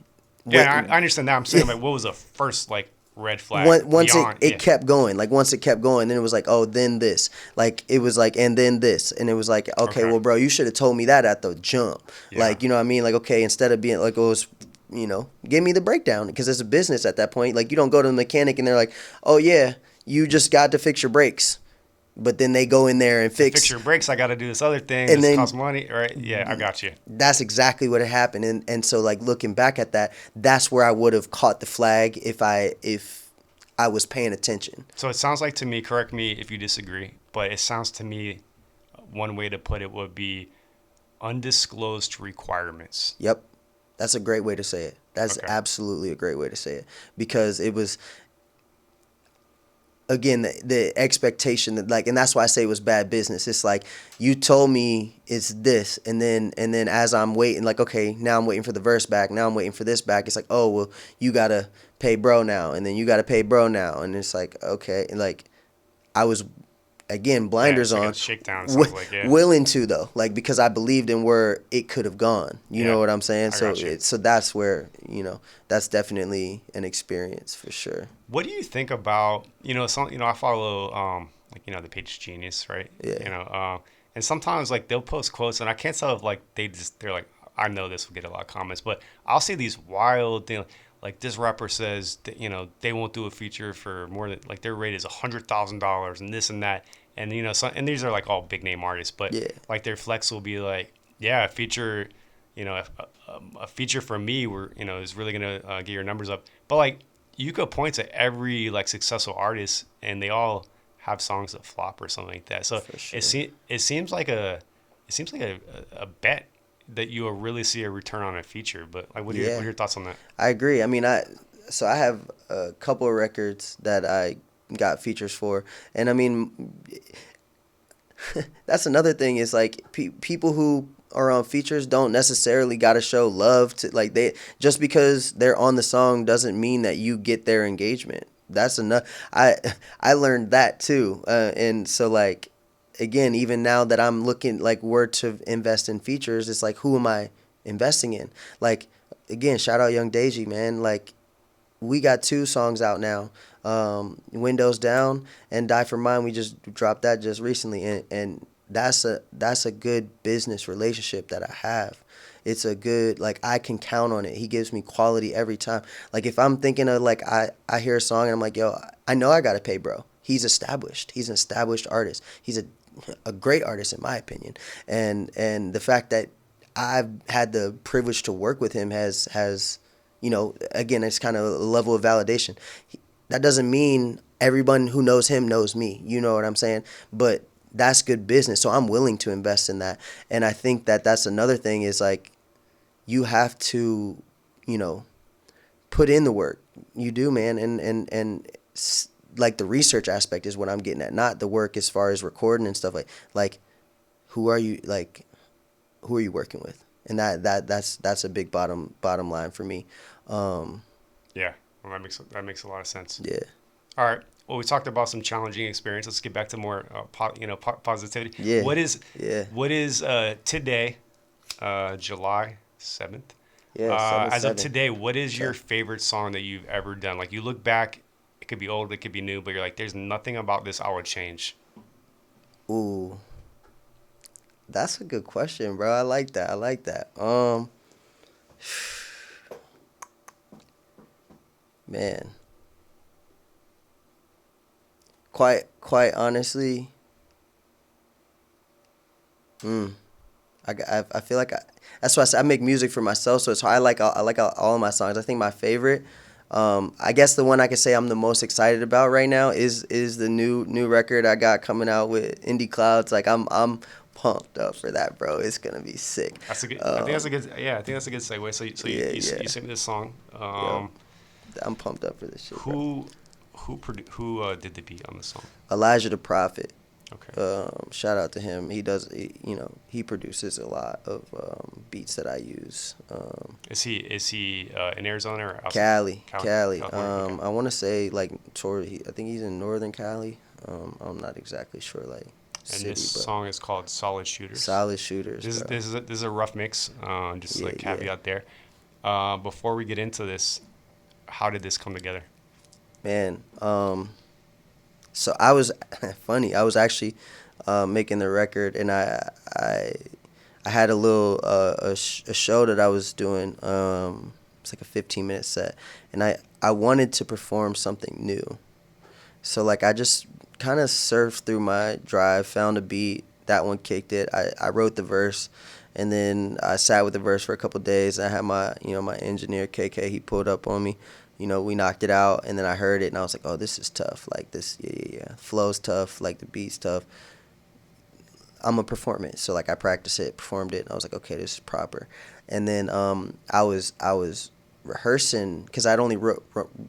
Yeah, I When, understand that. I'm saying like, what was the first like red flag once beyond? it kept going, like once it kept going, then it was like, oh, then this, like it was like, and then this, and it was like, okay, Okay, well, bro, you should have told me that at the jump, yeah, like you know what I mean, like okay, instead of being like, it was, give me the breakdown because it's a business at that point. Like you don't go to the mechanic and they're like, oh yeah, you just got to fix your brakes, but then they go in there and to fix fix, your brakes, I got to do this other thing. and This then costs money, right? Yeah, I got you. that's exactly what had happened, and so like looking back at that, that's where I would have caught the flag if I was paying attention. So it sounds like to me, correct me if you disagree, but it sounds to me one way to put it would be undisclosed requirements. Yep. That's a great way to say it. That's Okay. absolutely a great way to say it because it was again the expectation that like and that's why I say it was bad business. It's like you told me it's this and then as I'm waiting like okay, now I'm waiting for the verse back. Now I'm waiting for this back. It's like, "Oh, well, you got to pay bro now." And then you got to pay bro now. And it's like, "Okay." And like I was again Yeah, blinders it's like a on shakedown. It sounds like, yeah. willing to though like because I believed in where it could have gone, you know Yeah, what I'm saying, I so got you. so that's where that's definitely an experience for sure. What do you think about, I follow, like, the page Genius, right? Yeah, And sometimes like they'll post quotes and I can't tell if like they're like, I know this will get a lot of comments, but I'll see these wild things. Like this rapper says that, they won't do a feature for more than like their rate is $100,000 and this and that. And, and these are like all big name artists, but yeah, like their flex will be like, yeah, a feature, a feature from me where, is really going to get your numbers up. But like, you could point to every like successful artist and they all have songs that flop or something like that. So for it sure. se- it seems like a bet that you will really see a return on a feature. But like, what are Yeah, your thoughts on that? I agree. I mean, I have a couple of records that I got features for, and I mean, that's another thing is like people who are on features don't necessarily got to show love to like they just because they're on the song doesn't mean that you get their engagement. That's enough. I learned that too, and so like again, even now that I'm looking like where to invest in features, it's like who am I investing in? Like again, shout out Young Deji, man. Like we got two songs out now, Windows Down and Die for Mine. We just dropped that just recently, and that's a good business relationship that I have. It's a good like I can count on it. He gives me quality every time. Like if I'm thinking of like I hear a song and I'm like, yo, I know I gotta pay bro. He's established. He's an established artist. He's a great artist in my opinion. And the fact that I've had the privilege to work with him has again, it's kind of a level of validation. That doesn't mean everyone who knows him knows me. You know what I'm saying? But that's good business. So I'm willing to invest in that. And I think that that's another thing is like you have to, you know, put in the work. You do, man. Like the research aspect is what I'm getting at, not the work as far as recording and stuff like who are you like who are you working with? And that's a big bottom line for me. Um, Yeah, well, that makes a lot of sense. yeah. All right. well, we talked about some challenging experience. Let's get back to more, positivity. Yeah, What is, yeah, today, July 7th? yeah. 7 As of 7. today, what is your Okay. favorite song that you've ever done? Like you look back, it could be old, it could be new, but you're like, there's nothing about this I would change. Ooh, that's a good question, bro. I like that. I like that. Man, quite honestly, mm, I feel like that's why I make music for myself, so it's hard. I like all of my songs. I think my favorite, I guess the one I can say I'm the most excited about right now is the new record I got coming out with Indie Clouds. Like I'm pumped up for that, bro. It's gonna be sick. That's a good. I think that's a Um, good. Yeah, I think that's a good segue. So, yeah, you yeah, sent me this song. yo, I'm pumped up for this shit, bro. Who did the beat on the song? Elijah the Prophet. Okay. Shout out to him. He produces a lot of beats that I use. Is he in Arizona or outside? Cali. California. Okay. I want to say like I think he's in Northern Cali. I'm not exactly sure like And this city, but song is called "Solid Shooters." solid shooters, This is bro. this is a, this is a rough mix. Just Yeah, like yeah, caveat there. Before we get into this, how did this come together? man. So I was funny. I was actually making the record, and I had a little a show that I was doing. It's like a 15-minute set, and I wanted to perform something new. So like I just kind of surfed through my drive, found a beat. That one kicked it. I wrote the verse, and then I sat with the verse for a couple days. I had my engineer KK. He pulled up on me. We knocked it out, and then I heard it, and I was like, oh, this is tough. Like this, yeah. Flow's tough. Like the beat's tough. I'm gonna perform it. So like I practiced it, performed it, and I was like, okay, this is proper. And then I was rehearsing because I'd only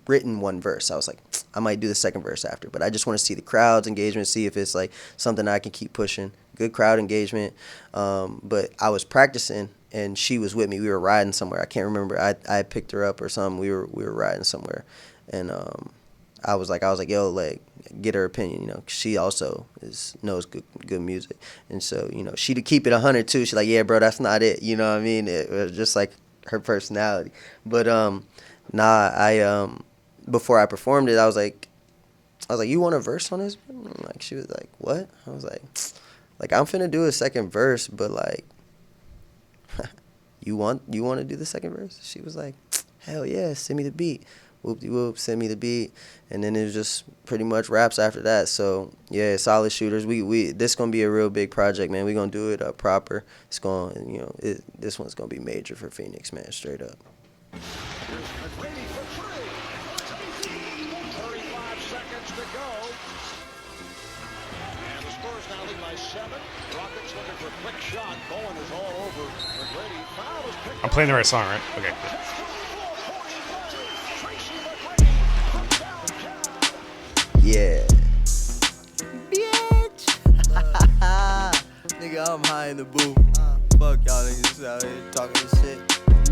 written one verse. I was like, I might do the second verse after, but I just want to see the crowd's engagement, see if it's like something I can keep pushing. Good crowd engagement. But I was practicing, and she was with me. We were riding somewhere. I can't remember. I picked her up or something. We were riding somewhere, and I was like, yo, like, get her opinion, 'cause she also knows good music, and so she to keep it 100 too. She's like, yeah, bro, that's not it. You know what I mean? It was just like her personality. But nah, before I performed it, I was like, you want a verse on this? Like she was like, what? I was like I'm finna do a second verse, but like, you want to do the second verse? She was like, hell yeah, send me the beat. Whoop de whoop, send me the beat, and then it was just pretty much raps after that. So yeah, solid shooters. We this gonna be a real big project, man. We gonna do it proper. It's going, this one's gonna be major for Phoenix, man. Straight up. McGrady for three. 35 seconds to go. And the Spurs now lead by 7. Rockets looking for a quick shot. Bowen is all over McGrady. Foul is picked I'm up. playing the right song, right? Okay. Good. Yeah. Bitch. Nigga, I'm high in the booth. Fuck y'all niggas out here talking this shit.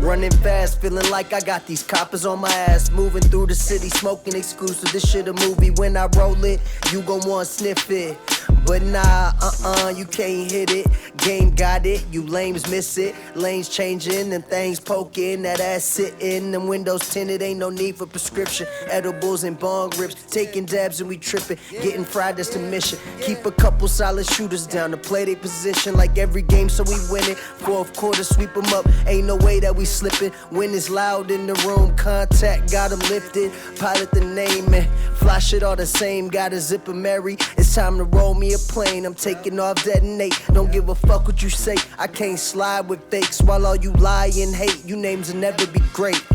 Running fast, feeling like I got these coppers on my ass. Moving through the city, smoking exclusive. This shit a movie. When I roll it, you gon' want sniff it. But nah, you can't hit it. Game got it, you lames miss it. Lanes changing and things poking. That ass sitting, them windows tinted. Ain't no need for prescription. Edibles and bong rips, taking dabs and we tripping. Getting fried, that's the mission. Keep a couple solid shooters down to play their position like every game, so we win it. Fourth quarter, sweep them up. Ain't no way that we slipping. When it's loud in the room, contact got them lifted. Pilot the name and fly shit all the same. Got a zipper Mary. It's time to roll me a plane. I'm taking off, detonate. Don't give a fuck what you say. I can't slide with fakes while all you lie and hate. You names will never be great. 13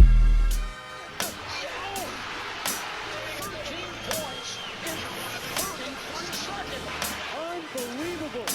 points in 33 seconds. Unbelievable.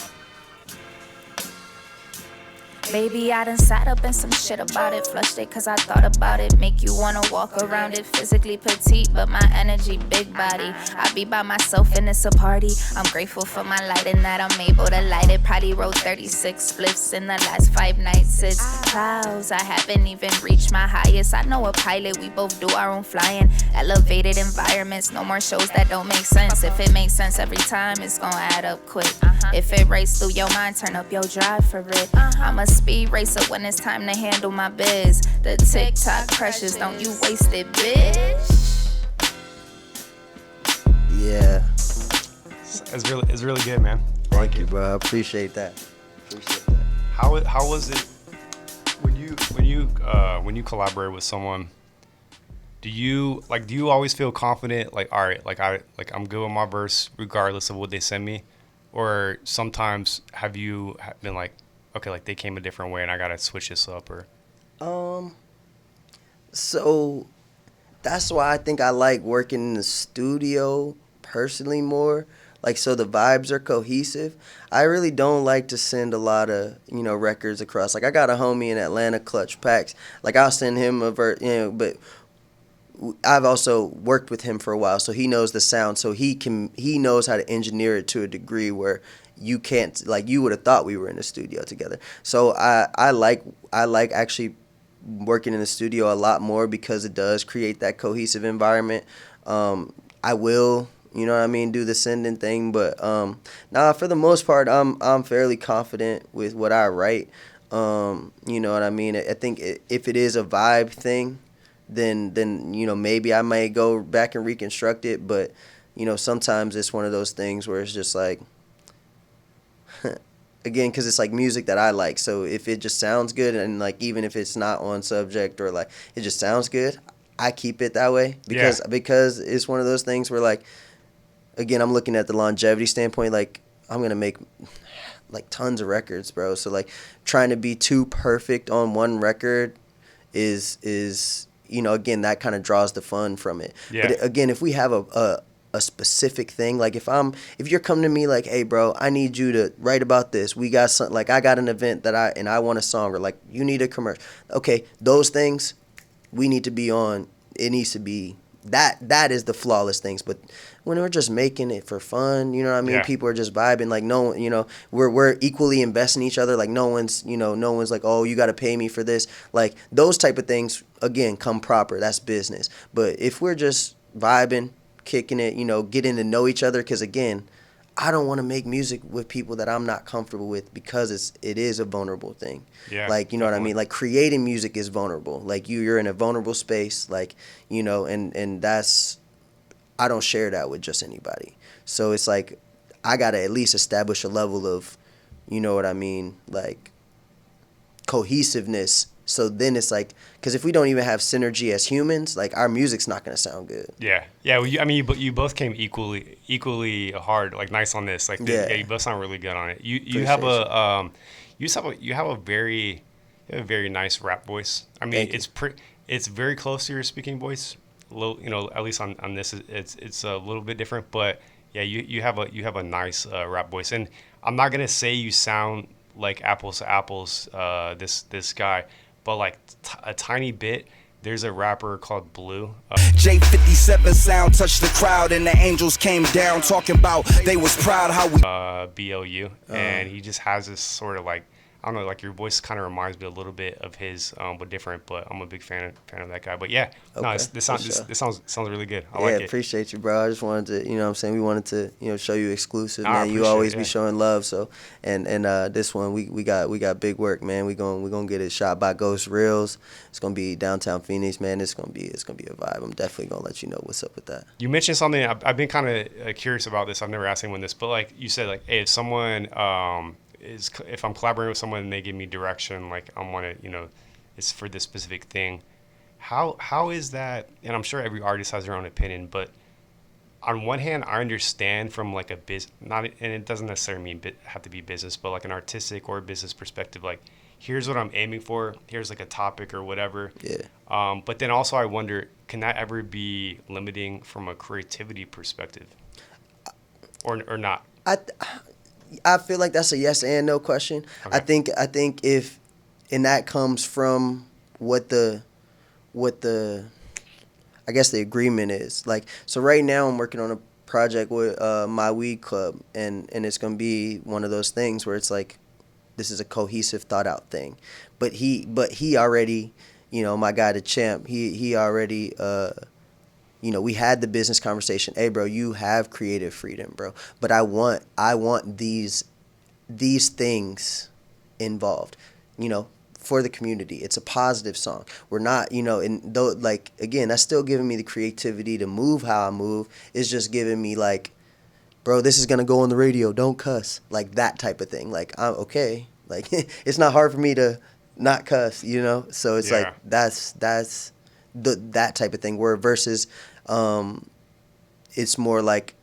Baby, I done sat up and some shit about it. Flushed it cause I thought about it. Make you wanna walk around it. Physically petite, but my energy big body. I be by myself and it's a party. I'm grateful for my light and that I'm able to light it. Probably wrote 36 spliffs in the last 5 nights. It's clouds, I haven't even reached my highest. I know a pilot, we both do our own flying. Elevated environments, no more shows that don't make sense. If it makes sense every time, it's gonna add up quick. If it races through your mind, turn up your drive for it. I'm a speed racer when it's time to handle my biz. The TikTok pressures, don't you waste it, bitch. Yeah. It's really good, man. Thank you, bro. I appreciate that. How was it when you collaborate with someone? Do you always feel confident, like, all right, I'm good with my verse regardless of what they send me, or sometimes have you been like, okay, like they came a different way and I gotta switch this up, or? So that's why I think I like working in the studio personally more. Like, so the vibes are cohesive. I really don't like to send a lot of, records across. Like, I got a homie in Atlanta, Clutch Packs. Like, I'll send him a verse, but I've also worked with him for a while, so he knows the sound. So he knows how to engineer it to a degree where you can't, like, you would have thought we were in the studio together. So I like actually working in the studio a lot more because it does create that cohesive environment. I will, do the sending thing, but for the most part, I'm fairly confident with what I write. You know what I mean? I think if it is a vibe thing, then maybe I may go back and reconstruct it, but sometimes it's one of those things where it's just like, again, because it's like music that I like. So if it just sounds good, and like even if it's not on subject or like it just sounds good, I keep it that way because it's one of those things where, like, again, I'm looking at the longevity standpoint. Like, I'm gonna make like tons of records, bro. So like trying to be too perfect on one record is again, that kind of draws the fun from it. Yeah. But again, if we have a specific thing, like if you're coming to me like, hey bro, I need you to write about this, we got something, like I got an event that I want a song, or like you need a commercial, okay, those things we need to be on. It needs to be that is the flawless things. But when we're just making it for fun, you know what I mean? Yeah. People are just vibing, like no, we're equally investing in each other. Like no one's like, oh, you got to pay me for this. Like those type of things, again, come proper. That's business. But if we're just vibing, kicking it, getting to know each other, because again, I don't want to make music with people that I'm not comfortable with, because it is a vulnerable thing. Yeah, like, what I mean? Like creating music is vulnerable. Like you're in a vulnerable space, like, and that's, I don't share that with just anybody. So it's like, I got to at least establish a level of, what I mean? Like cohesiveness. So then it's like, because if we don't even have synergy as humans, like our music's not going to sound good. Yeah. Well, you both came equally hard, like nice on this. Like, you both sound really good on it. You have a very nice rap voice. I mean, it's very close to your speaking voice. At least on this, it's a little bit different, but yeah, you have a nice rap voice. And I'm not gonna say you sound like apples to apples, this guy, but like a tiny bit. There's a rapper called Blue. J57 sound touched the crowd and the angels came down talking about they was proud how we BLU, and he just has this sort of like, I don't know, like your voice kind of reminds me a little bit of his, but different. But I'm a big fan of that guy. But yeah, okay, this sounds really good. I like like it. Yeah, appreciate you, bro. I just wanted to, what I'm saying, we wanted to, show you exclusive, I man. You always appreciate it, be showing love. So, and this one we got big work, man. We gonna get it shot by Ghost Reels. It's gonna be downtown Phoenix, man. It's gonna be a vibe. I'm definitely gonna let you know what's up with that. You mentioned something. I've been kind of curious about this. I've never asked anyone this, but like you said, like, hey, if someone if I'm collaborating with someone and they give me direction, like I want to, it's for this specific thing. How is that? And I'm sure every artist has their own opinion, but on one hand, I understand from like and it doesn't necessarily have to be business, but like an artistic or business perspective, like here's what I'm aiming for. Here's like a topic or whatever. Yeah. But then also I wonder, can that ever be limiting from a creativity perspective, or not? I feel like that's a yes and no question. Okay. I think if and that comes from what the I guess the agreement is. Like, so right now I'm working on a project with my weed club, and it's gonna be one of those things where it's like, this is a cohesive, thought out thing. But he already, my guy, the champ, he already, we had the business conversation. Hey, bro, you have creative freedom, bro. But I want these things involved, for the community. It's a positive song. We're not, and though, like, again, that's still giving me the creativity to move how I move. It's just giving me, like, bro, this is gonna go on the radio. Don't cuss, like that type of thing. Like, I'm okay. Like, it's not hard for me to not cuss, So it's like Yeah. that's that type of thing. Where versus, it's more like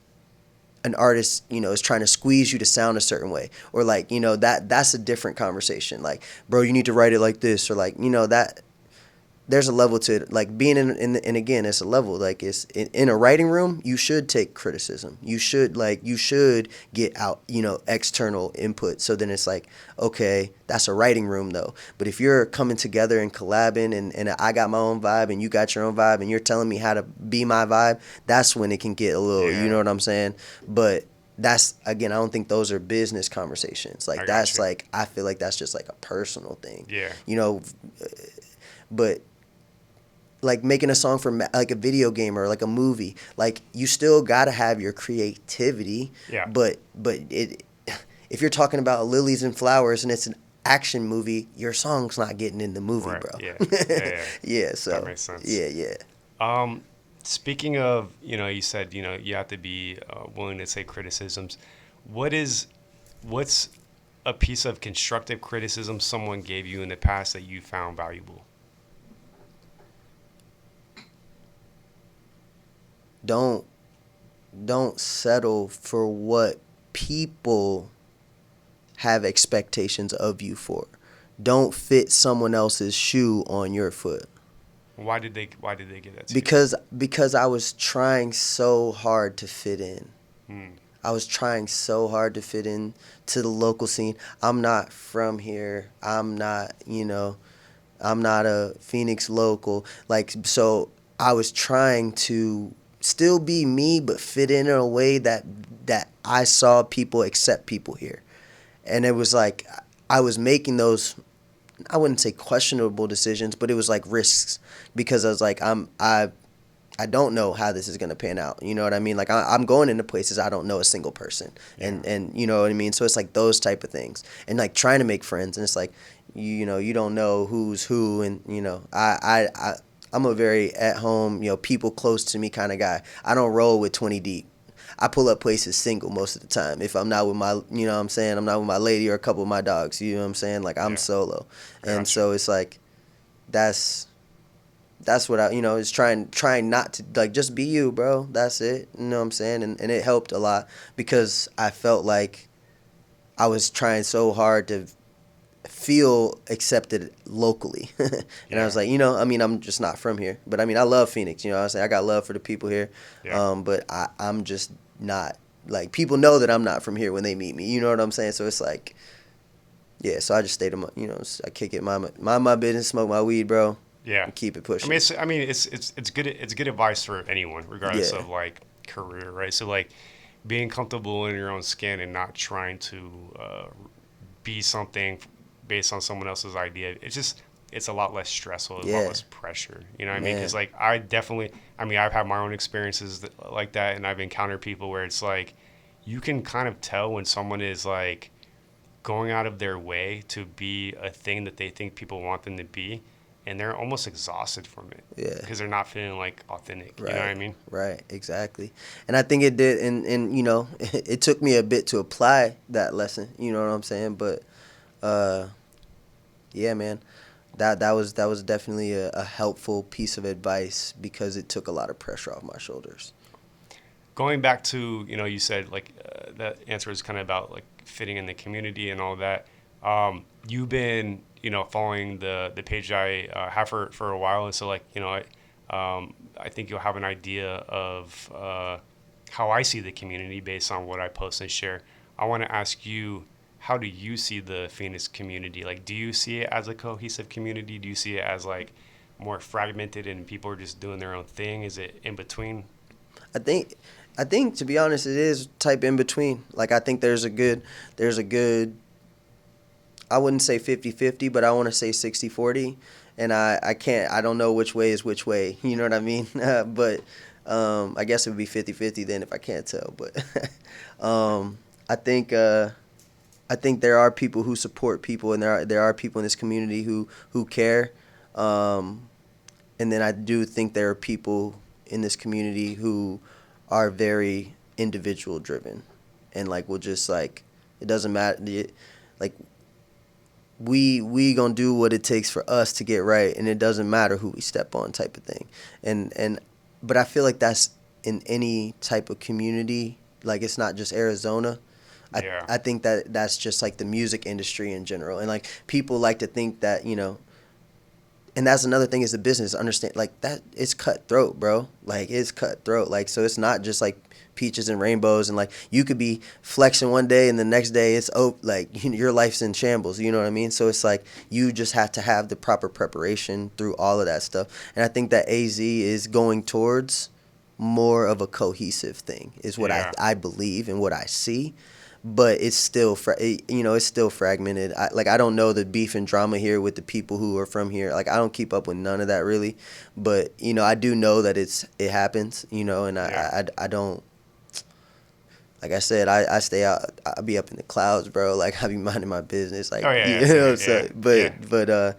an artist, is trying to squeeze you to sound a certain way, or like, that's a different conversation. Like, bro, you need to write it like this, or like, that there's a level to it. Like, being and again, it's a level. Like, it's in a writing room, you should take criticism. You should get out, external input. So then it's like, okay, that's a writing room though. But if you're coming together and collabing, and I got my own vibe and you got your own vibe, and you're telling me how to be my vibe, that's when it can get a little, Yeah. you know what I'm saying? But that's, again, I don't think those are business conversations. Like, I got that's you. like, I feel like that's just like a personal thing. Yeah. But like making a song for like a video game or like a movie, like, you still gotta have your creativity. Yeah. But if you're talking about lilies and flowers and it's an action movie, your song's not getting in the movie, Right. bro. Yeah. Yeah. Yeah. So That makes sense. Yeah. Speaking of, you said, you have to be willing to take criticisms. What's a piece of constructive criticism someone gave you in the past that you found valuable? Don't settle for what people have expectations of you for. Don't fit someone else's shoe on your foot. Why did they give that to Because I was trying so hard to fit in. you? I was trying so hard to fit in to the local scene. I'm not from here. I'm not a Phoenix local. Like, so I was trying to still be me, but fit in a way that I saw people accept people here. And it was like, I was making those, I wouldn't say questionable decisions, but it was like risks, because I was like, I don't know how this is going to pan out. You know what I mean? Like, I'm going into places I don't know a single person. And you know what I mean? So it's like those type of things. And like trying to make friends. And it's like, you don't know who's who. And, I'm a very at home, people close to me kind of guy. I don't roll with 20 deep. I pull up places single most of the time. If I'm not with my, I'm not with my lady or a couple of my dogs. You know what I'm saying? Like, I'm solo. And so it's like, that's what I, is trying not to, like, just be you, bro. That's it. You know what I'm saying? And it helped a lot, because I felt like I was trying so hard to feel accepted locally. And I was like, I'm just not from here. But I love Phoenix. I say I got love for the people here. Yeah. But I'm just not, like, people know that I'm not from here when they meet me. You know what I'm saying? So it's like, yeah, so I just stayed in my, I kick it, mind my business, smoke my weed, bro. Yeah. And keep it pushing. It's good advice for anyone, regardless Yeah. of like career, right? So like being comfortable in your own skin and not trying to be something based on someone else's idea. It's a lot less stressful, a lot less pressure. You know what I mean? Because like I've had my own experiences like that, and I've encountered people where it's like you can kind of tell when someone is like going out of their way to be a thing that they think people want them to be, and they're almost exhausted from it. Yeah. Because they're not feeling like authentic. Right. You know what I mean? Right, exactly. And I think it did, and it took me a bit to apply that lesson, you know what I'm saying? But yeah, man, that was definitely a helpful piece of advice, because it took a lot of pressure off my shoulders. Going back to, you said like that answer is kind of about like fitting in the community and all that. You've been, following the page I have for a while. And so like, I think you'll have an idea of how I see the community based on what I post and share. I want to ask you, how do you see the Phoenix community? Like, do you see it as a cohesive community? Do you see it as like more fragmented and people are just doing their own thing? Is it in between? I think I think to be honest, it is type in between. Like I think there's a good I wouldn't say 50-50, but I want to say 60-40. And I don't know which way is which way. You know what I mean? But I guess it would be 50-50 then if I can't tell. But I think I think there are people who support people, and there are people in this community who care. And then I do think there are people in this community who are very individual driven, and like will just like it doesn't matter. Like we gonna do what it takes for us to get right, and it doesn't matter who we step on, type of thing. And but I feel like that's in any type of community. Like it's not just Arizona. Yeah. I think that's just like the music industry in general, and like people like to think that and that's another thing is the business. Understand like that it's cutthroat, bro. Like it's cutthroat. Like so it's not just like peaches and rainbows, and like you could be flexing one day and the next day it's like your life's in shambles. You know what I mean? So it's like you just have to have the proper preparation through all of that stuff. And I think that AZ is going towards more of a cohesive thing is what Yeah. I believe and what I see. But it's still it's still fragmented. I don't know the beef and drama here with the people who are from here. Like I don't keep up with none of that really, but I do know that it happens. And Yeah. I don't. Like I said, I stay out. I be up in the clouds, bro. Like I be minding my business. Like Oh, yeah, you yeah, know what I'm yeah, saying.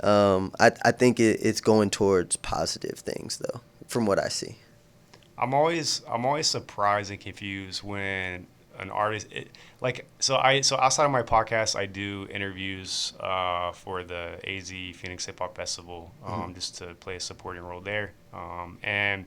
yeah. I think it's going towards positive things though, from what I see. I'm always surprised and confused when an artist so outside of my podcast I do interviews for the AZ Phoenix Hip Hop Festival just to play a supporting role there, and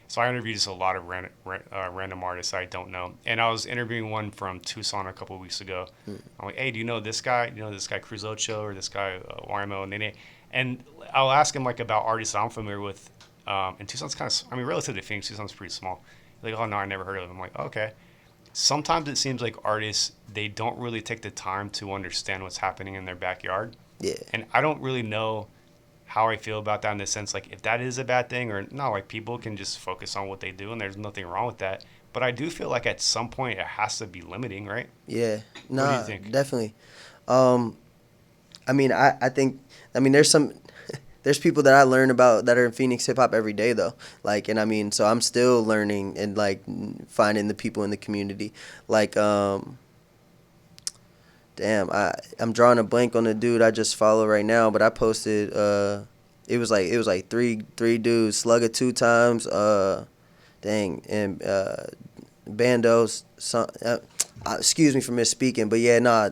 so I interviewed just a lot of random artists I don't know, and I was interviewing one from Tucson a couple of weeks ago. I'm like, hey, do you know this guy? Do you know this guy Cruz Ocho or this guy YMO and Nene? And I'll ask him like about artists I'm familiar with. And Tucson's relative to Phoenix, Tucson's pretty small. Like, oh no, I never heard of him. I'm like, okay. Sometimes it seems like artists, they don't really take the time to understand what's happening in their backyard. Yeah. And I don't really know how I feel about that in the sense, like, if that is a bad thing or no, like, people can just focus on what they do and there's nothing wrong with that. But I do feel like at some point it has to be limiting, right? Yeah. What do you Nah. think? Definitely. I think there's people that I learn about that are in Phoenix hip hop every day though. Like, and so I'm still learning and like finding the people in the community. Like, damn, I'm drawing a blank on the dude I just follow right now, but I posted, it was like three dudes, Slugger 2 times, and, Bandos, excuse me for misspeaking, but yeah, nah,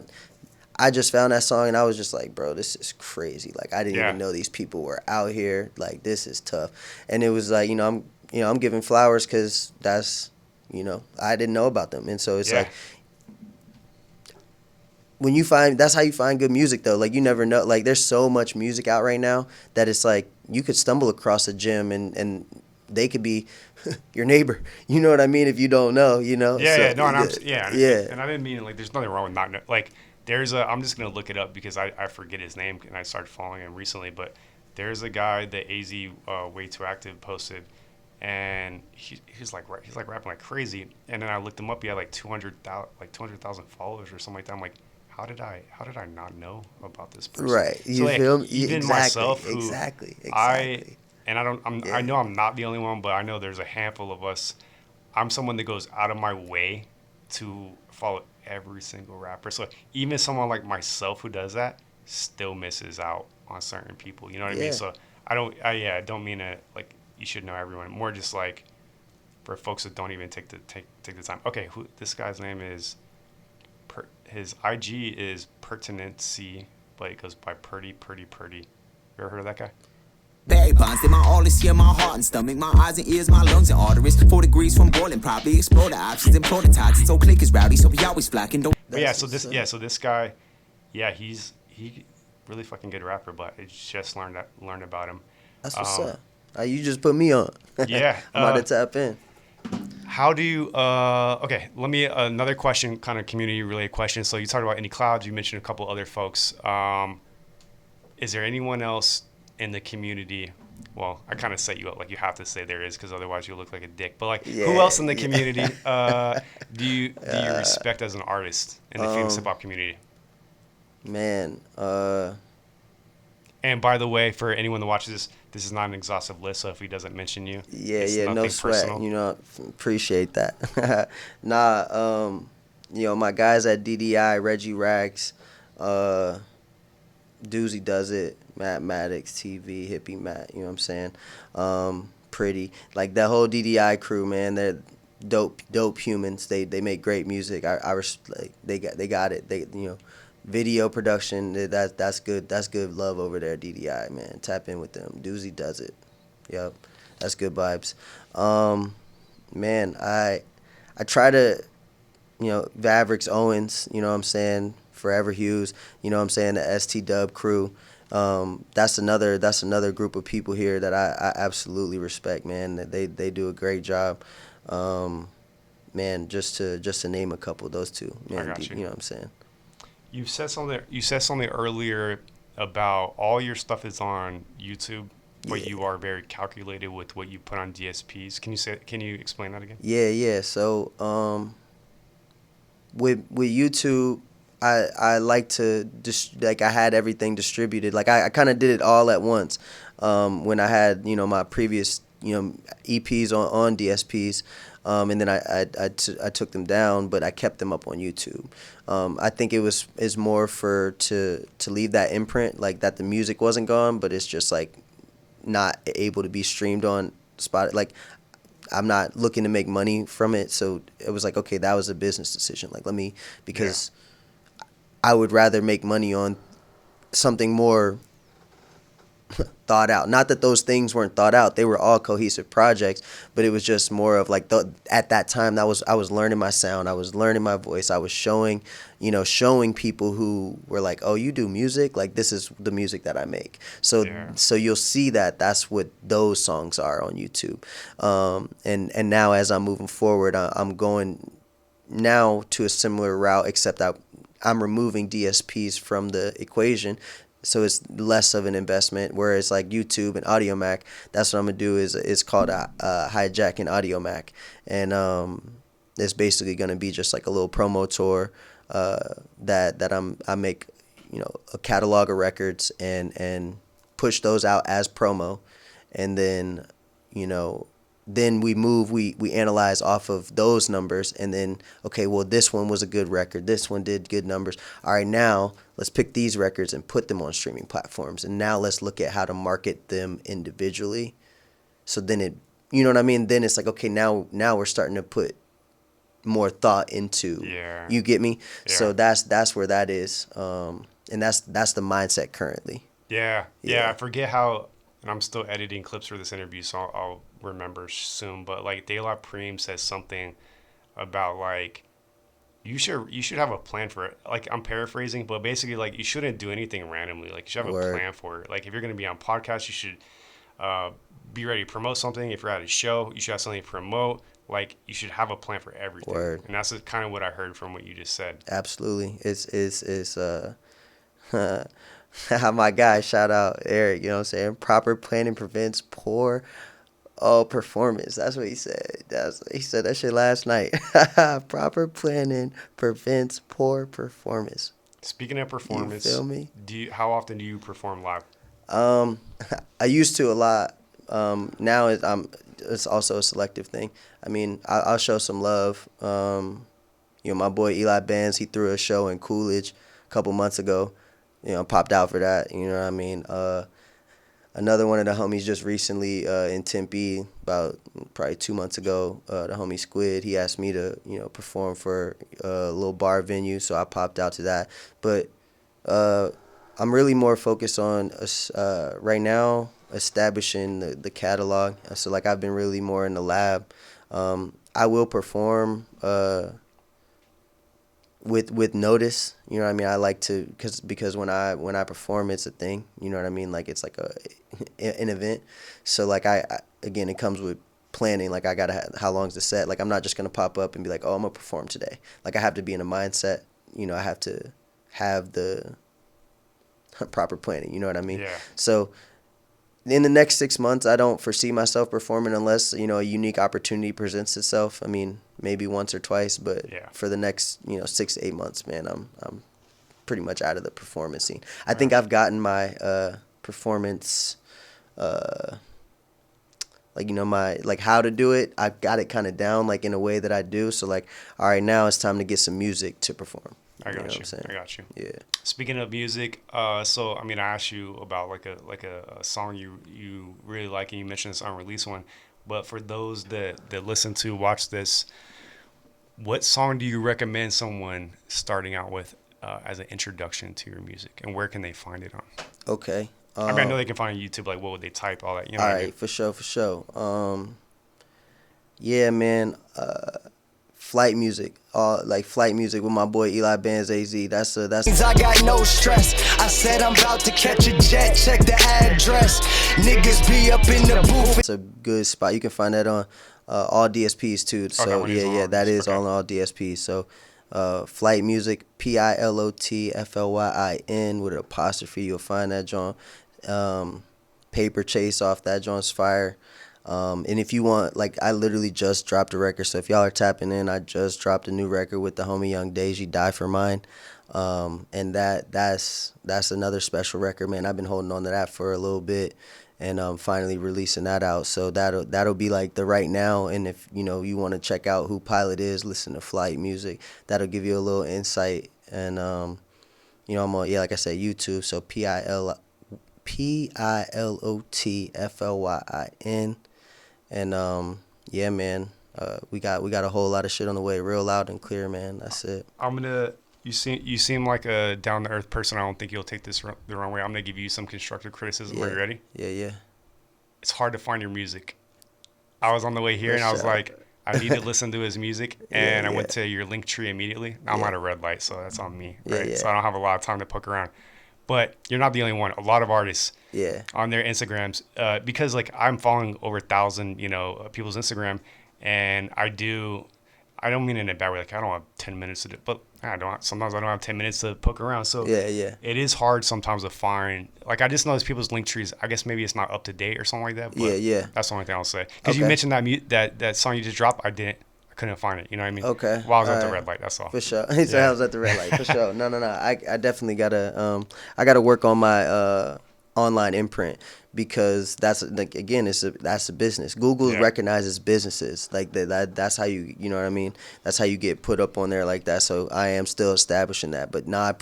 I just found that song and I was just like, bro, this is crazy. Like I didn't Yeah. even know these people were out here. Like this is tough. And it was like, I'm giving flowers because that's, I didn't know about them. And so it's Yeah. like that's how you find good music though. Like you never know. Like there's so much music out right now that it's like you could stumble across a gym and they could be your neighbor. You know what I mean? If you don't know, Yeah, So, yeah, no, and yeah. and I didn't mean like there's nothing wrong with not like I'm just gonna look it up because I forget his name and I started following him recently, but there's a guy that AZ Way Too Active posted, and he's like rapping like crazy, and then I looked him up. He had like 200,000 followers or something like that. I'm like, how did I not know about this person? Right. You So, like, feel me? even Exactly. myself, who Exactly. I know I'm not the only one, but I know there's a handful of us. I'm someone that goes out of my way to follow every single rapper. So even someone like myself who does that still misses out on certain people. You know what I Yeah. mean? So I don't mean it like you should know everyone. More just like for folks that don't even take the time. Okay, this guy's name is his IG is Pertinency, but it goes by Purdy. You ever heard of that guy? Bag bonds, they my all this year, my heart and stomach, my eyes and ears, my lungs and arteries. 4 degrees from boiling, probably explore the options and prototypes. So click is rowdy, so we always flocking. Don't But yeah, so this guy, yeah, he really fucking good rapper, but I just learned about him. That's what's up. You just put me on. Yeah, I'm about to tap in. How do you, okay, let me, another question, kind of community related question. So you talked about Any Clouds, you mentioned a couple other folks. Is there anyone else in the community? Well, I kind of set you up like you have to say there is because otherwise you look like a dick. But like, who Yeah, else in the yeah. community do you respect as an artist in the famous hip hop community? Man, And by the way, for anyone that watches this, this is not an exhaustive list. So if he doesn't mention you, yeah, it's yeah, no nothing sweat. personal. You know, appreciate that. Nah, you know, my guys at DDI, Reggie Rags, uh, Doozy Does It, Matt Maddox, TV, Hippie Matt, you know what I'm saying? Pretty. Like that whole DDI crew, man, they're dope humans. They make great music. Like, they got it. They, you know, video production, that's good. That's good love over there, DDI, man. Tap in with them. Doozy Does It. Yep. That's good vibes. Man, I try to, you know, Vavrix Owens, you know what I'm saying? Forever Hughes, you know what I'm saying? The ST Dub crew. That's another group of people here that I absolutely respect, man. They do a great job. Man, just to name a couple, those two, I man, got you. you know what I'm saying? You said something. You said something earlier about all your stuff is on YouTube, but Yeah. you are very calculated with what you put on DSPs. Can you say? Can you explain that again? Yeah. So, with YouTube, I like to like I had everything distributed. Like I kind of did it all at once. When I had, you know, my previous, you know, EPs on DSPs, and then I took them down, but I kept them up on YouTube. I think is more to leave that imprint, like that the music wasn't gone, but it's just like not able to be streamed on Spot. Like I'm not looking to make money from it, so it was like, okay, that was a business decision. Like because I would rather make money on something more thought out. Not that those things weren't thought out; they were all cohesive projects. But it was just more of like at that time I was learning my sound, I was learning my voice, I was showing people who were like, oh, you do music, like this is the music that I make. So Yeah. so you'll see that's what those songs are on YouTube. And now as I'm moving forward, I'm going now to a similar route, except I'm removing DSPs from the equation, so it's less of an investment. Whereas like YouTube and Audio Mac, that's what I'm gonna do is called a hijacking Audio Mac, and it's basically gonna be just like a little promo tour that I make, you know, a catalog of records and push those out as promo, and then, you know, then we analyze off of those numbers, and then, okay, well, this one was a good record, this one did good numbers, all right, now let's pick these records and put them on streaming platforms, and now let's look at how to market them individually. So then you know what I mean, then it's like, okay, now we're starting to put more thought into, Yeah. you get me? Yeah. So that's where that is, and that's the mindset currently. Yeah. Yeah. I forget how, and I'm still editing clips for this interview, so I'll remember soon. But like De La Prime says something about like you should have a plan for it. Like I'm paraphrasing, but basically like you shouldn't do anything randomly. Like you should have Word. a plan for it. Like if you're gonna be on podcasts, you should be ready to promote something. If you're at a show, you should have something to promote. Like you should have a plan for everything. Word. And that's kind of what I heard from what you just said. Absolutely. It's my guy, shout out Eric, you know what I'm saying? Proper planning prevents poor performance. That's what he said. He said that shit last night. Proper planning prevents poor performance. Speaking of performance, You feel me? How often do you perform live? I used to a lot. Now it's also a selective thing. I mean, I'll show some love. You know, my boy Eli Benz, he threw a show in Coolidge a couple months ago. You know, popped out for that. You know what I mean? Another one of the homies just recently in Tempe, about probably 2 months ago, the homie Squid, he asked me to, you know, perform for a little bar venue, so I popped out to that. But I'm really more focused on right now establishing the catalog. So like I've been really more in the lab. I will perform with notice, you know what I mean? I like to, because when I perform, it's a thing, you know what I mean? Like it's like an event. So like I again, it comes with planning. Like I gotta how long's the set. Like I'm not just gonna pop up and be like, oh, I'm gonna perform today. Like I have to be in a mindset. You know, I have to have the proper planning. You know what I mean? Yeah. So in the next 6 months, I don't foresee myself performing unless, you know, a unique opportunity presents itself. I mean, maybe once or twice, but Yeah. for the next, you know, 6 to 8 months, man, I'm pretty much out of the performance scene. I think I've gotten my performance, like, you know, my, like, how to do it. I've got it kind of down, like, in a way that I do. So, like, all right, now it's time to get some music to perform. I got know what you. I'm saying? I got you. Yeah. Speaking of music, so I mean, I asked you about like a song you really like, and you mentioned this unreleased one. But for those that listen to watch this, what song do you recommend someone starting out with as an introduction to your music, and where can they find it on? Okay. I mean, I know they can find it on YouTube. Like, what would they type? All that. You know. All What right, I mean? for sure. Yeah, man. Flight music, flight music with my boy Eli Bands AZ. That's I got no stress. I said I'm about to catch a jet. Check the address. Niggas be up in the booth. It's a good spot. You can find that on all DSPs too. So one is on all that these. is Okay. on all DSPs. So flight music, PILOTFLYIN with an apostrophe. You'll find that John. Paper Chase off that John's fire. And if you want, like, I literally just dropped a record. So if y'all are tapping in, I just dropped a new record with the homie Young Deji, Die For Mine. And that's another special record, man. I've been holding on to that for a little bit, and finally releasing that out. So that'll be like the right now. And if you know you want to check out who Pilot is, listen to Flight music. That'll give you a little insight. And you know, I'm on, like I said, YouTube. So PILOTFLYIN. And yeah, man, we got a whole lot of shit on the way, real loud and clear, man. That's it. You seem like a down to earth person. I don't think you'll take this the wrong way. I'm gonna give you some constructive criticism. Yeah. Are you ready? Yeah. It's hard to find your music. I was on the way here For and I was sure. like, I need to listen to his music, and I went yeah. to your link tree immediately. I'm Yeah. at a red light, so that's on me, Yeah, right? yeah. So I don't have a lot of time to poke around. But you're not the only one. A lot of artists Yeah. on their Instagrams, because like I'm following over 1,000, people's Instagram, and I don't mean it in a bad way. Like I don't have 10 minutes to do, but sometimes I don't have 10 minutes to poke around. So Yeah. it is hard sometimes to find. Like I just notice people's link trees. I guess maybe it's not up to date or something like that. But Yeah. That's the only thing I'll say. Because you Okay. mentioned that song you just dropped. I couldn't find it. You know what I mean? Okay. While I was at the Alright. red light. That's all. For sure. He said I was at the red light. For sure. No. I definitely gotta I gotta work on my online imprint, because that's like, again, that's a business. Google recognizes businesses like that's how you know what I mean. That's how you get put up on there like that. So I am still establishing that, but I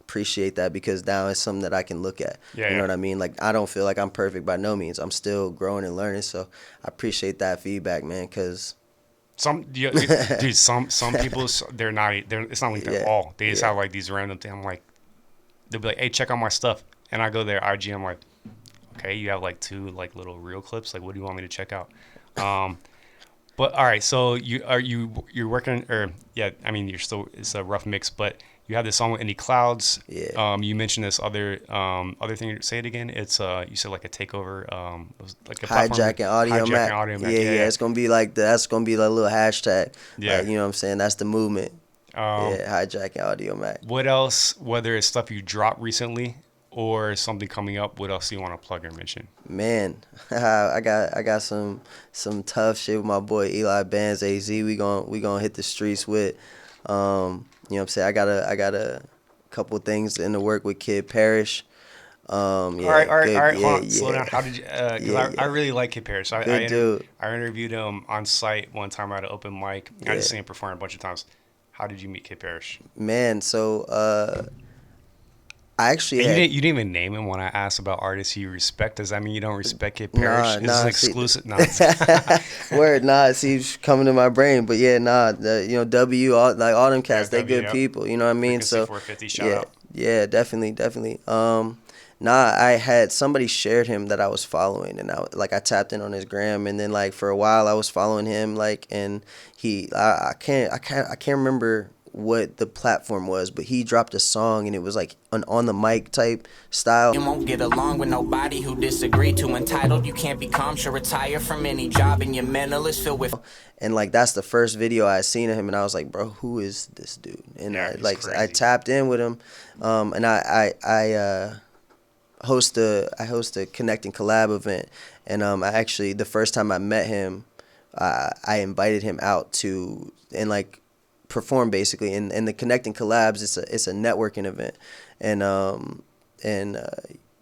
appreciate that, because now it's something that I can look at. You know what I mean? Like I don't feel like I'm perfect by no means. I'm still growing and learning. So I appreciate that feedback, man, because. Dude, some people they're not. It's not linked at all. They just have like these random things. I'm like, they'll be like, "Hey, check out my stuff," and I go there IG. I'm like, "Okay, you have like 2 like little reel clips. Like, what do you want me to check out?" But all right, so you're working, or I mean, you're still, it's a rough mix, but you have this song with Any Clouds. Yeah. You mentioned this other thing. Say it again. It's you said like a takeover. It was like a Hijacking Audio Mac. Yeah. It's gonna be like that's gonna be like a little hashtag. Yeah. Like, you know what I'm saying? That's the movement. Hijacking Audio Mac. What else? Whether it's stuff you dropped recently or something coming up, what else do you want to plug or mention? Man, I got some tough shit with my boy Eli Bands AZ. We gonna hit the streets with. You know what I'm saying? I got a couple things in the work with Kid Parrish. All right. Hold on. Slow down. How did you? I really like Kid Parrish. I interviewed him on site one time at an open mic. I just seen him perform a bunch of times. How did you meet Kid Parrish? Man, so I actually you didn't even name him when I asked about artists you respect. Does that mean you don't respect Kid Parrish? Is this an exclusive? No. Word, it seems coming to my brain, but W, all them cats, they good people. You know what I mean? So 450, shout out. Yeah, definitely. I had somebody shared him that I was following, and I tapped in on his gram, and then like for a while I was following him, like, and I can't remember what the platform was, but he dropped a song and it was like an on the mic type style. You won't get along with nobody who disagree. Too entitled, you can't be calm. Should retire from any job, and your mental is filled with. And like that's the first video I seen of him, and I was like, bro, who is this dude? And Yeah, I, he's like crazy. I tapped in with him, and I host a connect and collab event, and I actually the first time I met him, I invited him out to and like perform basically, and the connect and collabs it's a networking event, and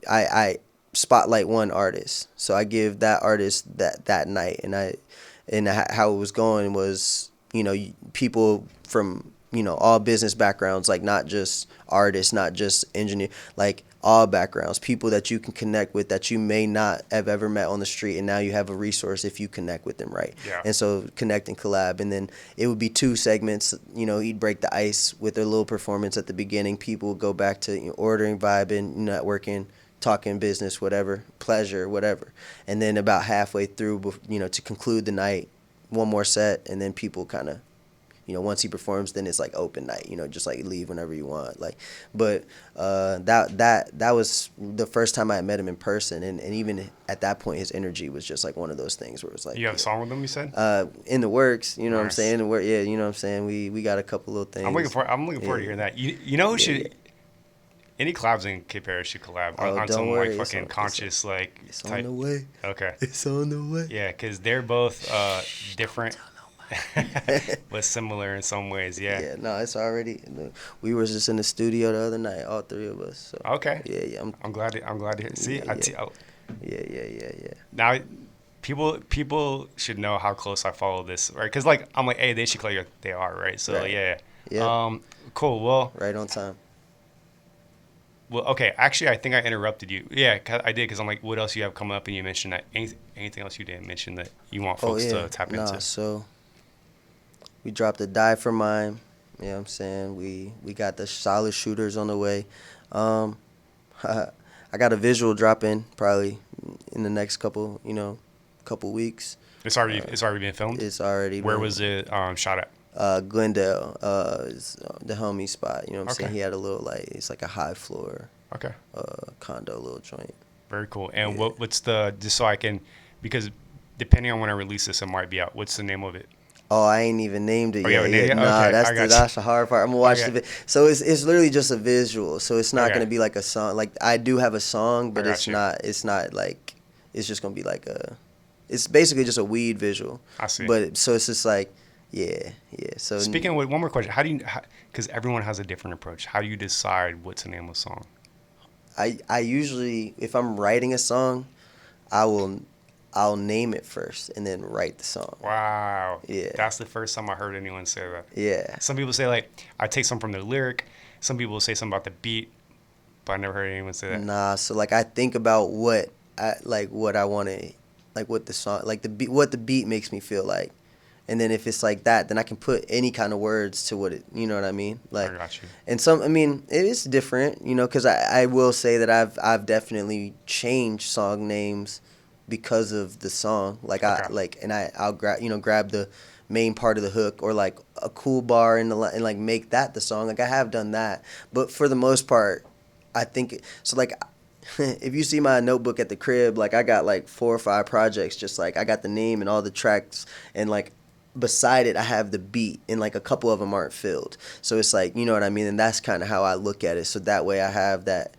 I spotlight one artist, so I give that artist that night, and how it was going was, you know, people from, you know, all business backgrounds, like not just artists, not just engineer, like all backgrounds, people that you can connect with that you may not have ever met on the street, and now you have a resource if you connect with them, right? Yeah. And so connect and collab, and then it would be 2 segments. You know, he'd break the ice with a little performance at the beginning. People would go back to, you know, ordering, vibing, networking, talking business, whatever, pleasure, whatever. And then about halfway through, you know, to conclude the night, one more set, and then people kind of, you know, once he performs, then it's like open night, you know, just like leave whenever you want. Like, but that was the first time I met him in person, and even at that point, his energy was just like one of those things where it was like, You have a song with them, you said? in the works, you know what I'm Nice. saying? Yeah, you know what I'm saying? We got a couple little things. I'm looking forward to hearing that. You know who should yeah. any collabs in Cape Air should collab Oh, on don't some worry, like it's fucking on- conscious like It's type. on the way. Okay. It's on the way. Yeah, because they're both different, but similar in some ways. Yeah. Yeah, no, it's already. We were just in the studio the other night, all 3 of us. So. Okay. Yeah. I'm glad to hear. See, Yeah, Yeah. now people should know how close I follow this, right? Because like I'm like, hey, they should call you. They are, right? So Right. yeah. Yeah. Cool. Well, Right on time. okay. Actually, I think I interrupted you. Yeah, I did because I'm like, what else you have coming up? And you mentioned that anything else you didn't mention that you want folks to tap into. So we dropped a Die for Mine. You know what I'm saying? We got the Solid Shooters on the way. I got a visual dropping probably in the next couple weeks. It's already been filmed. It's already Where been- was it shot at? Glendale, is the homie spot. You know what I'm saying? Okay. He had a little it's like a high floor Okay. condo little joint. Very cool. And Yeah. what's the, just so I can, because depending on when I release this, it might be out. What's the name of it? Oh, I ain't even named it Oh, you yet. haven't named it? Nah, Okay, I that's got you. that's the hard part. I'm gonna watch Okay. the so it's literally just a visual. So it's not Okay. gonna be like a song. Like I do have a song, but got it's you. not like it's just gonna be like it's basically just a weed visual. I see. But so it's just like yeah. So Speaking of, one more question. How do you, because everyone has a different approach, how do you decide what to name a song? I usually, if I'm writing a song, I'll name it first and then write the song. Wow. Yeah. That's the first time I heard anyone say that. Yeah. Some people say, like, I take some from the lyric. Some people say something about the beat, but I never heard anyone say that. Nah, so like I think about what I want to, like what the song, like the beat, what the beat makes me feel like, and then if it's like that, then I can put any kind of words to what it, you know what I mean? Like, I got you. and I mean, it is different, you know, because I will say that I've definitely changed song names because of the song. Like Okay. I'll grab the main part of the hook or like a cool bar and like make that the song. Like I have done that, but for the most part, I think so. Like, if you see my notebook at the crib, like I got like 4 or 5 projects. Just like I got the name and all the tracks, and like beside it, I have the beat, and like a couple of them aren't filled. So it's like, you know what I mean, and that's kind of how I look at it. So that way, I have that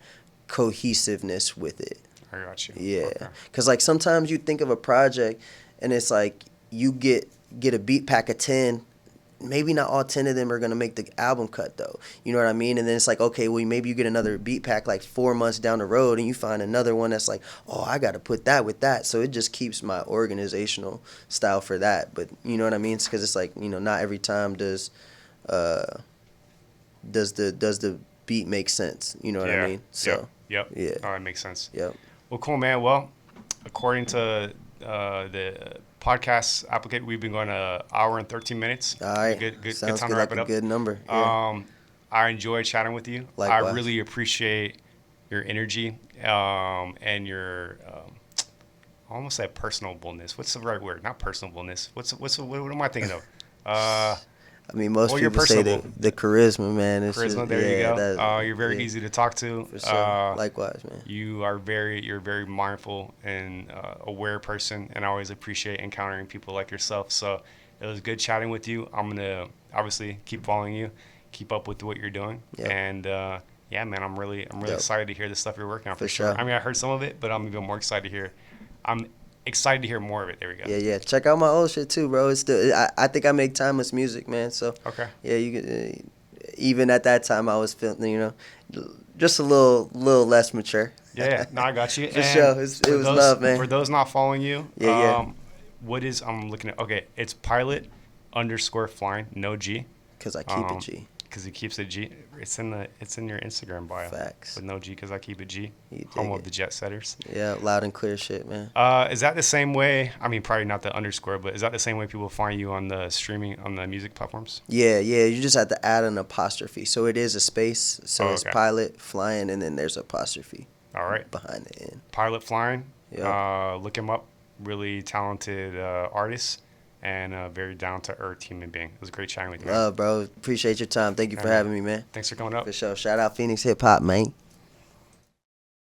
cohesiveness with it. I got you. Yeah, Okay. because like sometimes you think of a project, and it's like you get a beat pack of 10. Maybe not all 10 of them are gonna make the album cut though. You know what I mean? And then it's like, okay, well maybe you get another beat pack like 4 months down the road, and you find another one that's like, oh, I gotta put that with that. So it just keeps my organizational style for that. But you know what I mean? Because it's like, you know, not every time does the beat make sense. You know what I mean? So Yep. yeah. Oh, that makes sense. Yep. Well, cool, man. Well, according to the podcast applicant, we've been going an hour and 13 minutes. All right. Good Sounds time good, to wrap like it a up. good number. Yeah. I enjoyed chatting with you. I Likewise. really appreciate your energy and your I almost said personableness. What's the right word? Not personableness. What am I thinking of? I mean, most Well, you're people say personable. the charisma, man. It's Charisma, just, there you yeah, go. You're very easy to talk to. For sure. Likewise, man. You're a very mindful and aware person, and I always appreciate encountering people like yourself. So it was good chatting with you. I'm gonna obviously keep following you, keep up with what you're doing, Yep. and yeah, man, I'm really Yep. excited to hear the stuff you're working on For sure. sure. I mean, I heard some of it, but I'm even more excited to hear. I'm excited to hear more of it. There we go. Yeah. Check out my old shit too, bro. It's still. I think I make timeless music, man. So Okay. yeah, you could. Even at that time, I was feeling, just a little less mature. Yeah. No, I got you. For sure. It was love, man. For those not following you, Yeah. what is I'm looking at? Okay, it's pilot_Flyin, no G. Because I keep it G. Because he keeps it G. It's in your Instagram bio. Facts. With no G, because I keep it G. You Home dig of it. the jet setters. Yeah, loud and clear shit, man. Is that the same way? I mean, probably not the underscore, but is that the same way people find you on the streaming on the music platforms? Yeah. You just have to add an apostrophe. So it is a space. So it's Okay. pilot, flying, and then there's apostrophe All right. behind the end. Pilot Flyin. Yeah. Look him up. Really talented artist and a very down to earth human being. It was great chatting with you. Man. Love, bro. Appreciate your time. Thank you for Yeah, man. having me, man. Thanks for coming up. For sure. Shout out Phoenix Hip Hop, man.